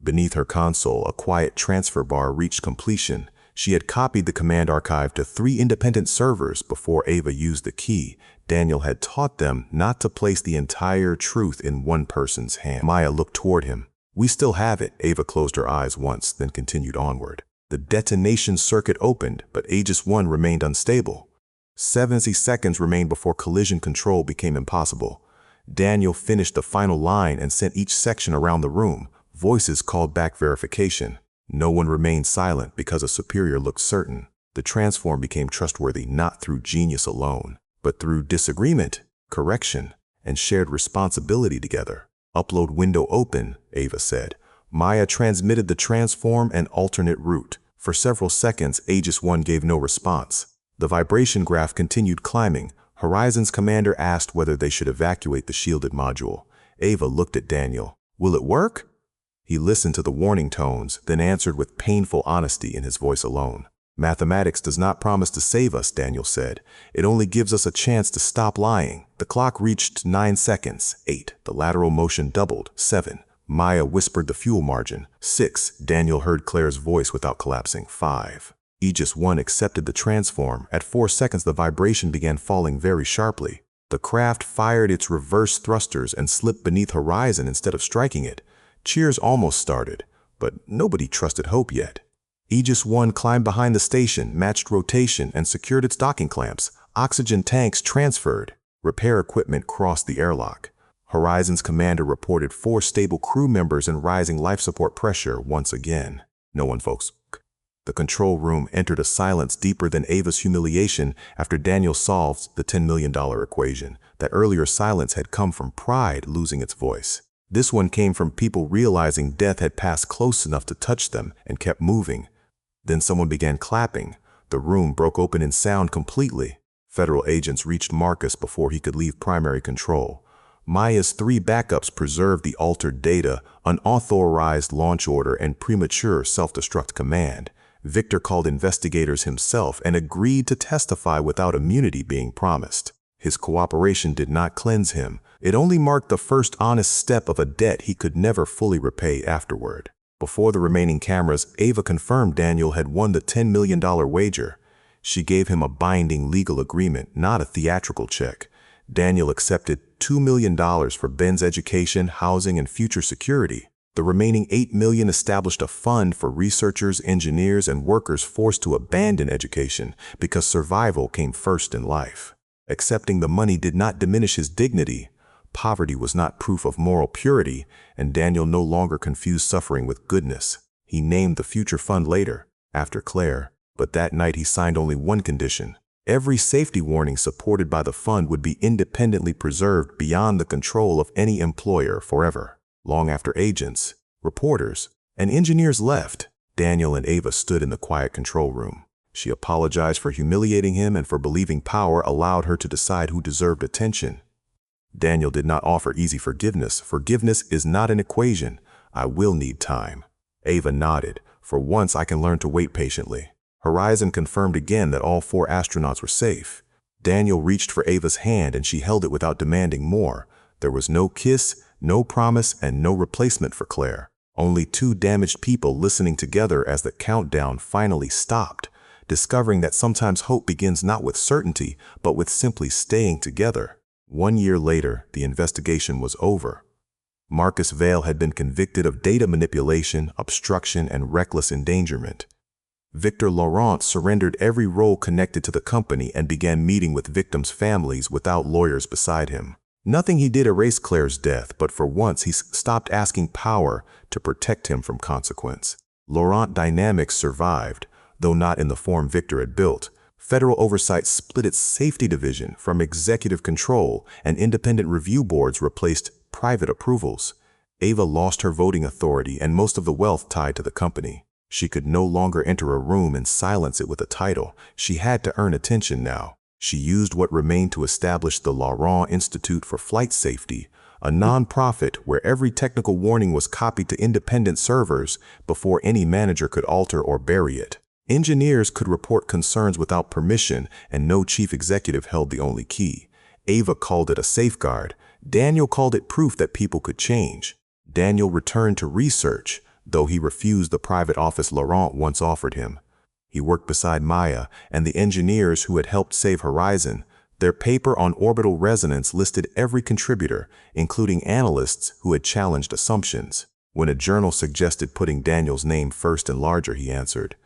[SPEAKER 1] Beneath her console, a quiet transfer bar reached completion. She had copied the command archive to 3 independent servers before Ava used the key. Daniel had taught them not to place the entire truth in one person's hand. Maya looked toward him. We still have it. Ava closed her eyes once, then continued onward. The detonation circuit opened, but Aegis 1 remained unstable. 70 seconds remained before collision control became impossible. Daniel finished the final line and sent each section around the room. Voices called back verification. No one remained silent because a superior looked certain. The transform became trustworthy not through genius alone, but through disagreement, correction, and shared responsibility together. Upload window open, Ava said. Maya transmitted the transform and alternate route. For several seconds, Aegis 1 gave no response. The vibration graph continued climbing. Horizon's commander asked whether they should evacuate the shielded module. Ava looked at Daniel. Will it work? He listened to the warning tones, then answered with painful honesty in his voice alone. Mathematics does not promise to save us, Daniel said. It only gives us a chance to stop lying. The clock reached 9 seconds. 8. The lateral motion doubled. 7. Maya whispered the fuel margin. 6. Daniel heard Claire's voice without collapsing. 5. Aegis 1 accepted the transform. At 4 seconds, the vibration began falling very sharply. The craft fired its reverse thrusters and slipped beneath Horizon instead of striking it. Cheers almost started, but nobody trusted hope yet. Aegis 1 climbed behind the station, matched rotation, and secured its docking clamps. Oxygen tanks transferred. Repair equipment crossed the airlock. Horizon's commander reported 4 stable crew members and rising life support pressure once again. No one, folks. The control room entered a silence deeper than Ava's humiliation after Daniel solved the $10 million equation. That earlier silence had come from pride losing its voice. This one came from people realizing death had passed close enough to touch them and kept moving. Then someone began clapping. The room broke open in sound completely. Federal agents reached Marcus before he could leave primary control. Maya's 3 backups preserved the altered data, unauthorized launch order, and premature self-destruct command. Victor called investigators himself and agreed to testify without immunity being promised. His cooperation did not cleanse him. It only marked the first honest step of a debt he could never fully repay afterward. Before the remaining cameras, Ava confirmed Daniel had won the $10 million wager. She gave him a binding legal agreement, not a theatrical check. Daniel accepted $2 million for Ben's education, housing, and future security. The remaining $8 million established a fund for researchers, engineers, and workers forced to abandon education because survival came first in life. Accepting the money did not diminish his dignity. Poverty was not proof of moral purity, and Daniel no longer confused suffering with goodness. He named the future fund later, after Claire, but that night he signed only one condition. Every safety warning supported by the fund would be independently preserved beyond the control of any employer forever. Long after agents, reporters, and engineers left, Daniel and Ava stood in the quiet control room. She apologized for humiliating him and for believing power allowed her to decide who deserved attention. Daniel did not offer easy forgiveness. Forgiveness is not an equation. I will need time. Ava nodded. For once, I can learn to wait patiently. Horizon confirmed again that all 4 astronauts were safe. Daniel reached for Ava's hand and she held it without demanding more. There was no kiss, no promise, and no replacement for Claire. Only 2 damaged people listening together as the countdown finally stopped, discovering that sometimes hope begins not with certainty, but with simply staying together. 1 year later, the investigation was over. Marcus Vail had been convicted of data manipulation, obstruction, and reckless endangerment. Victor Laurent surrendered every role connected to the company and began meeting with victims' families without lawyers beside him. Nothing he did erased Claire's death, but for once he stopped asking power to protect him from consequence. Laurent Dynamics survived, though not in the form Victor had built. Federal oversight split its safety division from executive control, and independent review boards replaced private approvals. Ava lost her voting authority and most of the wealth tied to the company. She could no longer enter a room and silence it with a title. She had to earn attention now. She used what remained to establish the Laurent Institute for Flight Safety, a nonprofit where every technical warning was copied to independent servers before any manager could alter or bury it. Engineers could report concerns without permission, and no chief executive held the only key. Ava called it a safeguard. Daniel called it proof that people could change. Daniel returned to research, though he refused the private office Laurent once offered him. He worked beside Maya and the engineers who had helped save Horizon. Their paper on orbital resonance listed every contributor, including analysts who had challenged assumptions. When a journal suggested putting Daniel's name first and larger, he answered.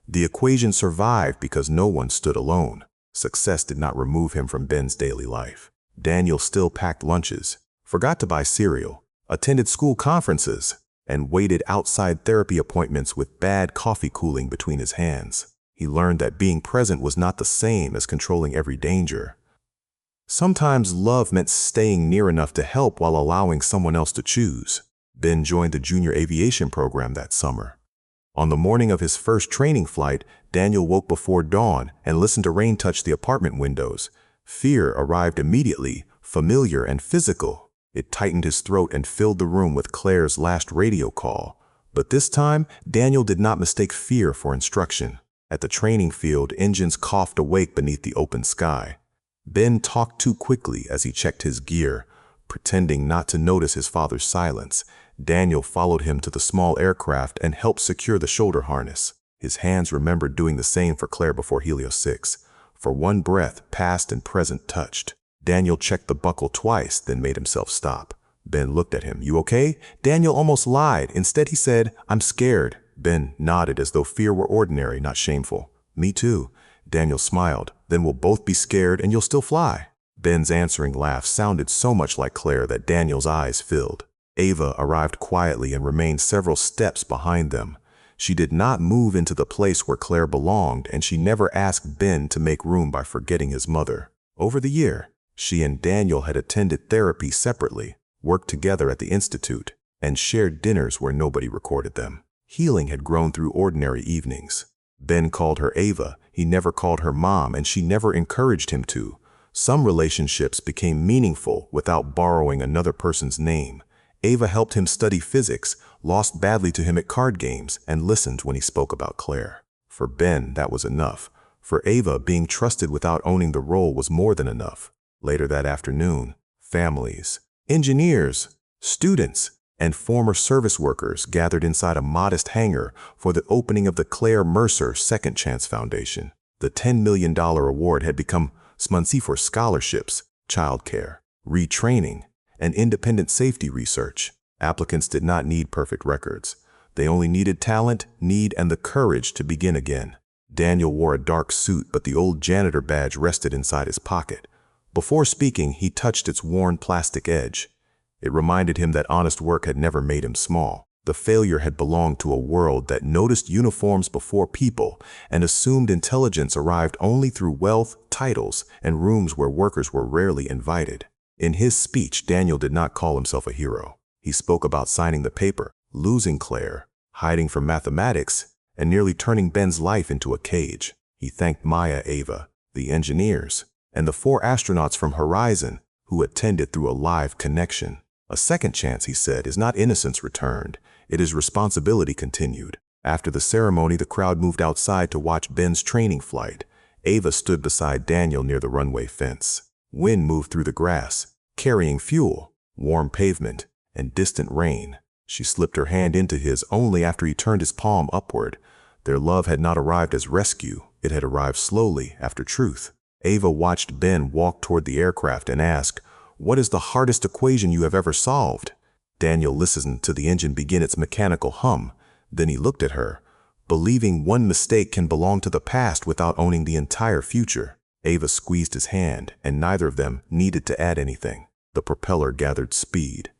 [SPEAKER 1] The equation survived because no one stood alone. Success did not remove him from Ben's daily life. Daniel still packed lunches, forgot to buy cereal, attended school conferences, and waited outside therapy appointments with bad coffee cooling between his hands. He learned that being present was not the same as controlling every danger. Sometimes love meant staying near enough to help while allowing someone else to choose. Ben joined the junior aviation program that summer. On the morning of his first training flight, Daniel woke before dawn and listened to rain touch the apartment windows. Fear arrived immediately, familiar and physical. It tightened his throat and filled the room with Claire's last radio call. But this time, Daniel did not mistake fear for instruction. At the training field, engines coughed awake beneath the open sky. Ben talked too quickly as he checked his gear, pretending not to notice his father's silence. Daniel followed him to the small aircraft and helped secure the shoulder harness. His hands remembered doing the same for Claire before Helios 6. For one breath, past and present touched. Daniel checked the buckle twice, then made himself stop. Ben looked at him. "You okay?" Daniel almost lied. Instead, he said, "I'm scared." Ben nodded as though fear were ordinary, not shameful. "Me too." Daniel smiled. Then we'll both be scared and you'll still fly. Ben's answering laugh sounded so much like Claire that Daniel's eyes filled. Ava arrived quietly and remained several steps behind them. She did not move into the place where Claire belonged, and she never asked Ben to make room by forgetting his mother. Over the year, she and Daniel had attended therapy separately, worked together at the institute, and shared dinners where nobody recorded them. Healing had grown through ordinary evenings. Ben called her Ava, he never called her mom, and she never encouraged him to. Some relationships became meaningful without borrowing another person's name. Ava helped him study physics, lost badly to him at card games, and listened when he spoke about Claire. For Ben, that was enough. For Ava, being trusted without owning the role was more than enough. Later that afternoon, families, engineers, students, and former service workers gathered inside a modest hangar for the opening of the Claire Mercer Second Chance Foundation. The $10 million award had become money for scholarships, childcare, retraining, and independent safety research. Applicants did not need perfect records. They only needed talent, need, and the courage to begin again. Daniel wore a dark suit, but the old janitor badge rested inside his pocket. Before speaking, he touched its worn plastic edge. It reminded him that honest work had never made him small. The failure had belonged to a world that noticed uniforms before people and assumed intelligence arrived only through wealth, titles, and rooms where workers were rarely invited. In his speech, Daniel did not call himself a hero. He spoke about signing the paper, losing Claire, hiding from mathematics, and nearly turning Ben's life into a cage. He thanked Maya, Ava, the engineers, and the 4 astronauts from Horizon who attended through a live connection. A second chance, he said, is not innocence returned. It is responsibility continued. After the ceremony, the crowd moved outside to watch Ben's training flight. Ava stood beside Daniel near the runway fence. Wind moved through the grass, carrying fuel, warm pavement, and distant rain. She slipped her hand into his only after he turned his palm upward. Their love had not arrived as rescue. It had arrived slowly after truth. Ava watched Ben walk toward the aircraft and ask, "What is the hardest equation you have ever solved?" Daniel listened to the engine begin its mechanical hum. Then he looked at her, believing one mistake can belong to the past without owning the entire future. Ava squeezed his hand, and neither of them needed to add anything. The propeller gathered speed.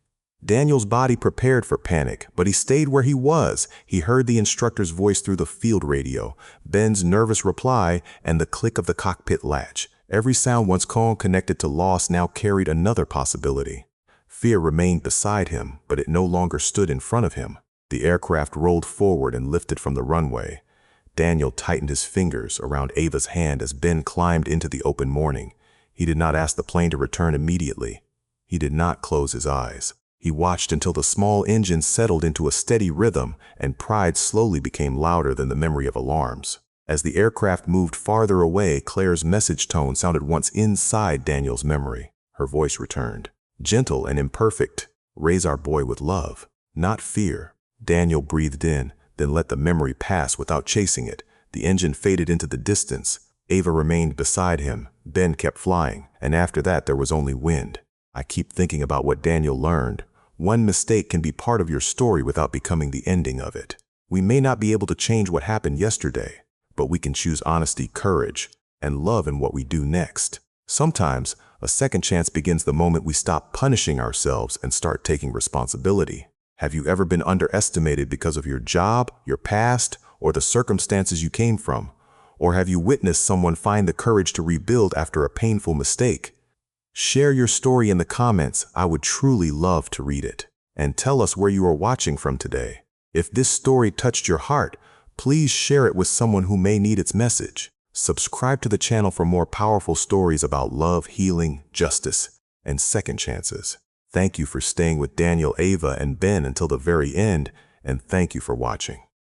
[SPEAKER 1] Daniel's body prepared for panic, but he stayed where he was. He heard the instructor's voice through the field radio, Ben's nervous reply, and the click of the cockpit latch. Every sound once calm connected to loss now carried another possibility. Fear remained beside him, but it no longer stood in front of him. The aircraft rolled forward and lifted from the runway. Daniel tightened his fingers around Ava's hand as Ben climbed into the open morning. He did not ask the plane to return immediately. He did not close his eyes. He watched until the small engine settled into a steady rhythm and pride slowly became louder than the memory of alarms. As the aircraft moved farther away, Claire's message tone sounded once inside Daniel's memory. Her voice returned. Gentle and imperfect, raise our boy with love, not fear. Daniel breathed in, then let the memory pass without chasing it. The engine faded into the distance. Ava remained beside him. Ben kept flying, and after that there was only wind. I keep thinking about what Daniel learned. One mistake can be part of your story without becoming the ending of it. We may not be able to change what happened yesterday, but we can choose honesty, courage, and love in what we do next. Sometimes, a second chance begins the moment we stop punishing ourselves and start taking responsibility. Have you ever been underestimated because of your job, your past, or the circumstances you came from? Or have you witnessed someone find the courage to rebuild after a painful mistake? Share your story in the comments. I would truly love to read it. And tell us where you are watching from today. If this story touched your heart, please share it with someone who may need its message. Subscribe to the channel for more powerful stories about love, healing, justice, and second chances. Thank you for staying with Daniel, Ava, and Ben until the very end, and thank you for watching.